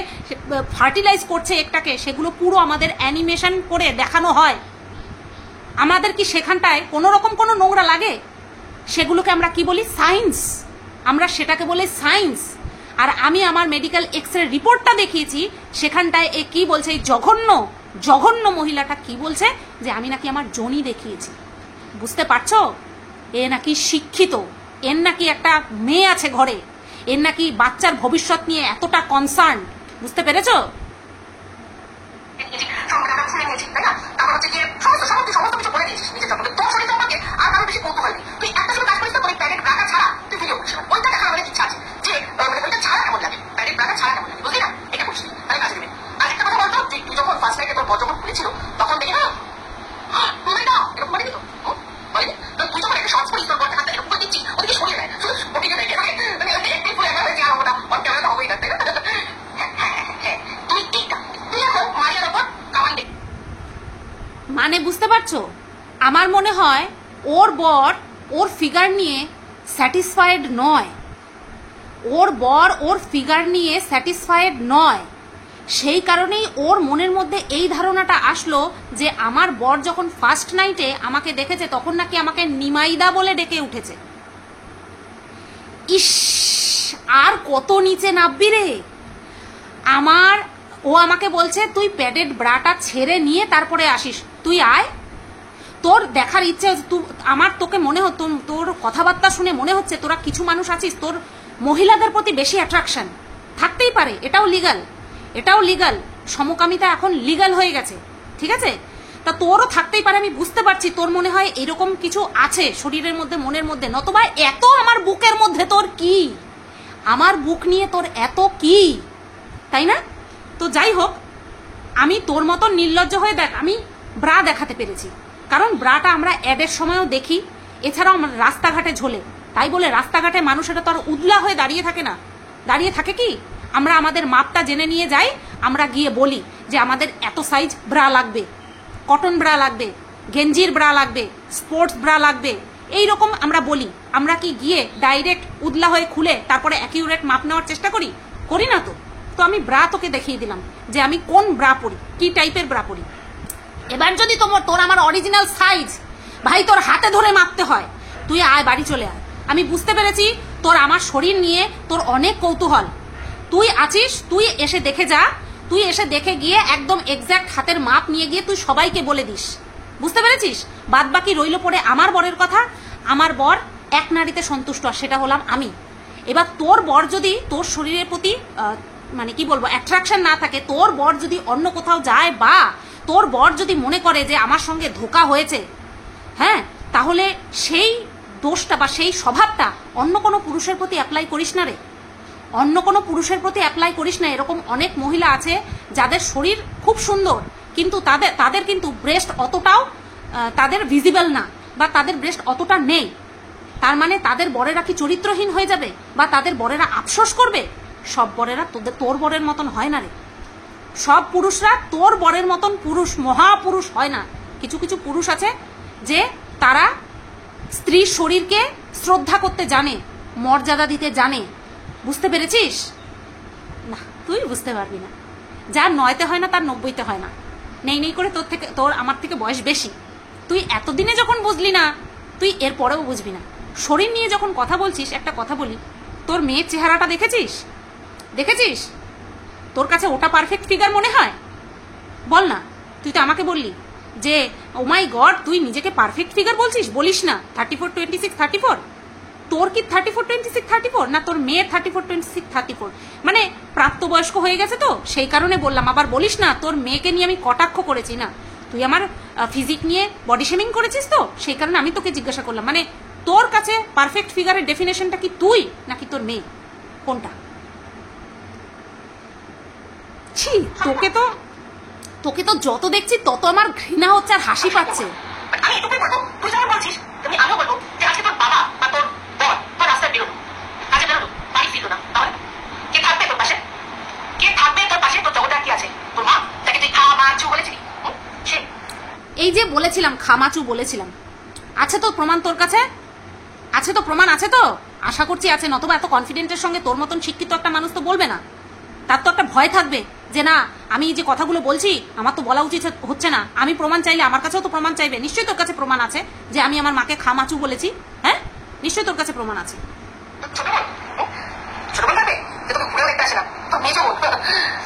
ফার্টিলাইজ করছে একটাকে, সেগুলো পুরো আমাদের অ্যানিমেশন করে দেখানো হয়। আমাদের কি সেখানটায় কোনো রকম কোনো নোংরা লাগে? সেগুলোকে আমরা কি বলি? সায়েন্স। আমরা সেটাকে বলি সায়েন্স। আর আমি আমার মেডিকেল এক্সরে রিপোর্টটা দেখিয়েছি, সেখানটায় এ কি বলছে, এই জঘন্য জঘন্য মহিলাটা কি বলছে যে আমি নাকি আমার যোনি দেখিয়েছি। বুঝতে পারছো? এ নাকি শিক্ষিত, এর নাকি একটা মেয়ে আছে ঘরে, এর নাকি বাচ্চার ভবিষ্যৎ নিয়ে এতটা কনসার্ন। বুঝতে পেরেছো? সমস্ত কিছু বলে দিয়েছিস নিজের সম্পর্কে, তোর শরীর সম্পর্কে আর কারো বেশি কৌতূহল নেই। তুই একটা শুধু কাজ করিস, তোর প্যাডেড ব্রাকা ছাড়া তুই ভিডিও করিস না। ওইটা দেখার আমাদের ইচ্ছা আছে যে ওইটা ছাড়া কেমন লাগে, প্যাডেড ব্রাকা ছাড়া কেমন লাগে, বুঝলি না? এটা করিস তাহলে কাজে দেবে। আর একটা কথা বলতো, তুই যখন ফার্স্ট নাইটে তোর বর যখন খুলেছিল তখন দেখে না এরকম বলেনি তো, বলেনি? তুই যখন একটা শর্টস করিস তোর বরটা হাতটা এরকম করে দিচ্ছিস, ওদিকে সরিয়ে দেয়, শুধু ওদিকে দেখে থাকে, মানে একটু ফুলে হয়েছে আর ওটা অন ক্যামেরা হবেই না, তাই না? হ্যাঁ, তুই এইটা তুই এখন মারিয়ার ওপর কামান দে। মানে বুঝতে পারছো? আমার মনে হয় ওর বর ওর ফিগার নিয়ে স্যাটিসফাইড নয়, ওর বর ওর ফিগার নিয়ে স্যাটিসফাইড নয়। সেই কারণেই ওর মনের মধ্যে এই ধারণাটা আসলো যে আমার বর যখন ফার্স্ট নাইটে আমাকে দেখেছে তখন নাকি আমাকে নিমাইদা বলে ডেকে উঠেছে। ইস, আর কত নিচে নামবি রে? ও আমাকে বলছে তুই প্যাডেড ব্রাটা ছেড়ে নিয়ে তারপরে আসিস, তুই আয়, তোর দেখার ইচ্ছে। আমার তোকে মনে হতো, তোর কথাবার্তা শুনে মনে হচ্ছে তোরা কিছু মানুষ আছিস, তোর মহিলাদের প্রতি বেশি অ্যাট্রাকশন থাকতেই পারে, এটাও লিগাল, সমকামিতা এখন লিগাল হয়ে গেছে, ঠিক আছে? তা তোরও থাকতেই পারে, আমি বুঝতে পারছি তোর মনে হয় এরকম কিছু আছে শরীরের মধ্যে, মনের মধ্যে। নতবা এত আমার বুকের মধ্যে তোর কি, আমার বুক নিয়ে তোর এত কি, তাই না? তো যাই হোক, আমি তোর মতো নির্লজ্জ হয়ে দেখ আমি ব্রা দেখাতে পেরেছি, কারণ ব্রাটা আমরা অ্যাডের সময়ও দেখি, এছাড়াও আমরা রাস্তাঘাটে ঝোলে। তাই বলে রাস্তাঘাটে মানুষেরা তো আর উদলা হয়ে দাঁড়িয়ে থাকে না, দাঁড়িয়ে থাকে কি? আমরা আমাদের মাপটা জেনে নিয়ে যাই, আমরা গিয়ে বলি যে আমাদের এত সাইজ ব্রা লাগবে, কটন ব্রা লাগবে, গেঞ্জির ব্রা লাগবে, স্পোর্টস ব্রা লাগবে, এই রকম আমরা বলি। আমরা কি গিয়ে ডাইরেক্ট উদলা হয়ে খুলে তারপরে অ্যাকিউরেট মাপ নেওয়ার চেষ্টা করি না তো? তো আমি ব্রা তোকে দেখিয়ে দিলাম যে আমি কোন ব্রা পরি, কি টাইপের ব্রা পরি। এবার যদি তোর আমার অরিজিনাল সাইজ ভাই তোর হাতে ধরে মাপতে হয়, তুই আয়, বাড়ি চলে আয়। আমি বুঝতে পেরেছি তোর আমার শরীর নিয়ে তোর অনেক কৌতূহল, তুই আছিস, তুই এসে দেখে যা, তুই এসে দেখে গিয়ে একদম এক্স্যাক্ট হাতের মাপ নিয়ে গিয়ে তুই সবাইকে বলে দিস, বুঝতে পেরেছিস? বাদ বাকি রইল পড়ে আমার বরের কথা। আমার বর এক নারীতে সন্তুষ্ট, আর সেটা হলাম আমি। এবার তোর বর যদি তোর শরীরের প্রতি মানে কি বলবো অ্যাট্রাকশন না থাকে, তোর বর যদি অন্য কোথাও যায় বা তোর বর যদি মনে করে যে আমার সঙ্গে ধোঁকা হয়েছে, হ্যাঁ, তাহলে সেই দোষটা বা সেই স্বভাবটা অন্য কোনো পুরুষের প্রতি অ্যাপ্লাই করিস না রে, অন্য কোনো পুরুষের প্রতি অ্যাপ্লাই করিস না। এরকম অনেক মহিলা আছে যাদের শরীর খুব সুন্দর, কিন্তু তাদের কিন্তু ব্রেস্ট অতটাও তাদের ভিজিবল না, বা তাদের ব্রেস্ট অতটা নেই। তার মানে তাদের বরেরা কি চরিত্রহীন হয়ে যাবে, বা তাদের বরেরা আফসোস করবে? সব বরেরা তোর বরের মতন হয় না রে, সব পুরুষরা তোর বরের মতন পুরুষ, মহাপুরুষ হয় না। কিছু কিছু পুরুষ আছে যে তারা স্ত্রীর শরীরকে শ্রদ্ধা করতে জানে, মর্যাদা দিতে জানে, বুঝতে পেরেছিস? না, তুই বুঝতে পারবি না। যার 9তে হয় না তার 90তে হয় না। নেই করে তোর আমার থেকে বয়স বেশি, তুই এতদিনে যখন বুঝলি না, তুই এর পরেও বুঝবি না। শরীর নিয়ে যখন কথা বলছিস, একটা কথা বলি, তোর মেয়ের চেহারাটা দেখেছিস? তোর কাছে ওটা পারফেক্ট ফিগার মনে হয়? বল না, তুই তো আমাকে বললি যে ও মাই গড তুই নিজেকে পারফেক্ট ফিগার বলছিস, বলিস না 34-26-34। তোর কি 34-26-34 না তোর মেয়ের 34-26-34? মানে প্রাপ্তবয়স্ক হয়ে গেছে তো, সেই কারণে বললাম। আবার বলিস না তোর মেয়েকে নিয়ে আমি কটাক্ষ করেছি, না, তুই আমার ফিজিক নিয়ে বডি শেমিং করেছিস তো, সেই কারণে আমি তোকে জিজ্ঞাসা করলাম। মানে তোর কাছে পারফেক্ট ফিগারের ডেফিনেশনটা কি তুই নাকি তোর মেয়ে, কোনটা? ছি, তোকে তো যত দেখছি তত আমার ঘৃণা হচ্ছে আর হাসি পাচ্ছে। আমি এটুকুই বলবো, তুই যখন বলছিস তুমি আমিও বলবো যে আজকে তোর বাবা বা তোর বর তোর রাস্তায় বেরোলো, কাজে বেরোলো, বাড়ি ফিরলো না, তাহলে কে থাকবে তোর পাশে? তোর জগতে কি আছে? তোর মা, তাকে তুই খামাচু বলেছিলি, সে এই যে বলেছিলাম খামাচু বলেছিলাম, আছে তো প্রমাণ তোর কাছে? আছে তো প্রমাণ, আছে তো? আশা করছি আছে, নতবা এত কনফিডেন্টের সঙ্গে তোর মতন শিক্ষিত একটা মানুষ তো বলবে না। তার তো একটা ভয় থাকবে যে না, আমি যে কথাগুলো বলছি আমার তো বলা উচিত হচ্ছে না, আমি প্রমাণ চাইলে আমার কাছেও তো প্রমাণ চাইবে। নিশ্চয়ই তোর কাছে প্রমাণ আছে যে আমি আমার মাকে খামাচু বলেছি, হ্যাঁ নিশ্চয়ই তোর কাছে প্রমাণ আছে। ছোট বোন, ছোট বোন থাকবে যে তোকে ঘুরেও দেখতে আসে না, তোর মেজো বোন,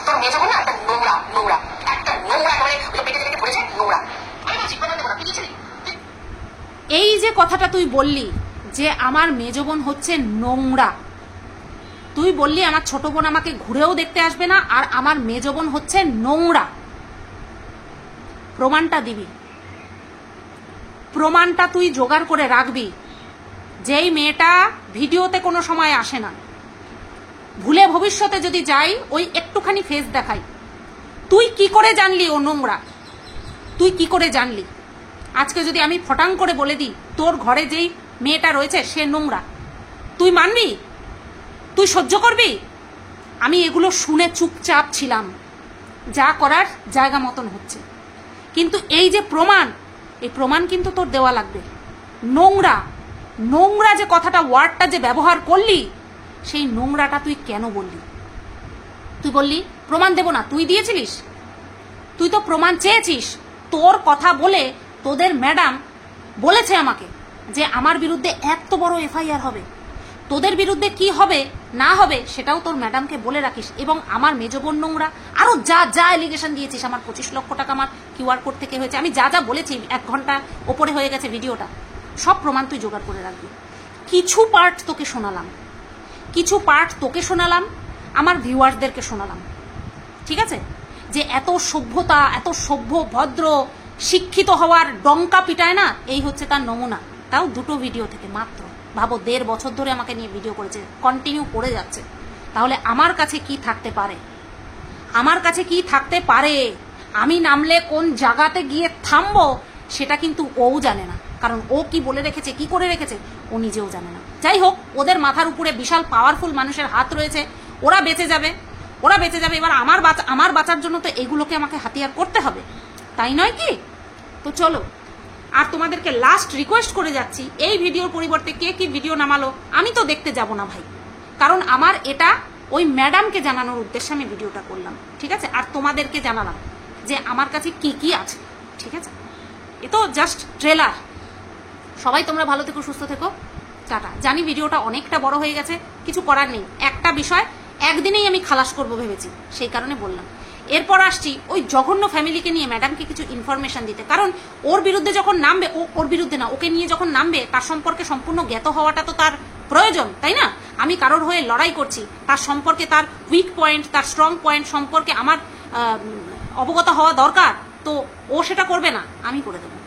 তোর মেজো বোন না একটা নোংরা, নোংরা একটা নোংরা, একেবারে ওই পেটে পেটে ভরেছে নোংরা। আমি বলছি প্রমাণ দেবো না, তুই দিয়েছিলি? এই যে কথাটা তুই বললি যে আমার মেজো বোন হচ্ছে নোংরা, তুই বললি আমার ছোট বোন আমাকে ঘুরেও দেখতে আসবে না আর আমার মেজো বোন হচ্ছে নোংরা, প্রমাণটা দিবি, প্রমাণটা তুই জোগাড় করে রাখবি। যেই মেয়েটা ভিডিওতে কোনো সময় আসে না, ভুলে ভবিষ্যতে যদি যাই ওই একটুখানি ফেস দেখাই, তুই কি করে জানলি ও নোংরা? তুই কি করে জানলি? আজকে যদি আমি ফটাং করে বলে দিই তোর ঘরে যেই মেয়েটা রয়েছে সে নোংরা, তুই মানবি? তুই সহ্য করবি? আমি এগুলো শুনে চুপচাপ ছিলাম, যা করার জায়গা মতন হচ্ছে। কিন্তু এই যে প্রমাণ, এই প্রমাণ কিন্তু তোর দেওয়া লাগবে। নোংরা, নোংরা যে কথাটা, ওয়ার্ডটা যে ব্যবহার করলি, সেই নোংরাটা তুই কেন বললি? তুই বললি প্রমাণ দেব না, তুই দিয়েছিলিস? তুই তো প্রমাণ চেয়েছিস। তোর কথা বলে তোদের ম্যাডাম বলেছে আমাকে যে আমার বিরুদ্ধে এত বড় এফআইআর হবে, তোদের বিরুদ্ধে কি হবে না হবে সেটাও তোর ম্যাডামকে বলে রাখিস। এবং আমার মেজো বোন নোংরা, আরো যা যা এলিগেশন দিয়েছিস, আমার 25 লক্ষ টাকা আমার কিউআর কোড থেকে হয়েছে, আমি যা যা বলেছি 1 ঘন্টা ওপরে হয়ে গেছে ভিডিওটা, সব প্রমাণ তুই জোগাড় করে রাখবি। কিছু পার্ট তোকে শোনালাম, কিছু পার্ট তোকে শোনালাম, আমার ভিউয়ার্সদেরকে শোনালাম, ঠিক আছে? যে এত সভ্যতা, এত সভ্য ভদ্র শিক্ষিত হওয়ার ডঙ্কা পিটায় না, এই হচ্ছে তার নমুনা। তাও 2টো ভিডিও থেকে মাত্র। ভাবো 1.5 বছর ধরে আমাকে নিয়ে ভিডিও করেছে, কন্টিনিউ করে যাচ্ছে। তাহলে আমার কাছে কি থাকতে পারে? আমার কাছে কি থাকতে পারে? আমি নামলে কোন জায়গাতে গিয়ে থামবো সেটা কিন্তু ও জানে না, কারণ ও কি বলে রেখেছে, কি করে রেখেছে ও নিজেও জানে না। যাই হোক, ওদের মাথার উপরে বিশাল পাওয়ারফুল মানুষের হাত রয়েছে, ওরা বেঁচে যাবে, ওরা বেঁচে যাবে। এবার আমার বাঁচার জন্য তো এগুলোকে আমাকে হাতিয়ার করতে হবে, তাই নয় কি? তো চলো, আর তোমাদেরকে লাস্ট রিকোয়েস্ট করে যাচ্ছি, এই ভিডিওর পরিবর্তে কে কি ভিডিও নামালো আমি তো দেখতে যাব না ভাই, কারণ আমার এটা ওই ম্যাডামকে জানানোর উদ্দেশ্যে আমি ভিডিওটা করলাম, ঠিক আছে? আর তোমাদেরকে জানালাম যে আমার কাছে কি কি আছে, ঠিক আছে? এ তো জাস্ট ট্রেলার। সবাই তোমরা ভালো থেকো, সুস্থ থেকো, টাটা। জানি ভিডিওটা অনেকটা বড় হয়ে গেছে, কিছু করার নেই, একটা বিষয় একদিনেই আমি খালাস করব ভেবেছি, সেই কারণে বললাম। এরপর আসছি ওই জঘন্য ফ্যামিলিকে নিয়ে ম্যাডামকে কিছু ইনফরমেশন দিতে, কারণ ওর বিরুদ্ধে যখন নামবে, ওর বিরুদ্ধে না, ওকে নিয়ে যখন নামবে তার সম্পর্কে সম্পূর্ণ জ্ঞাত হওয়াটা তো তার প্রয়োজন, তাই না? আমি কারোর হয়ে লড়াই করছি, তার সম্পর্কে, তার উইক পয়েন্ট, তার স্ট্রং পয়েন্ট সম্পর্কে আমার অবগত হওয়া দরকার। তো ও সেটা করবে না, আমি করে দেবো।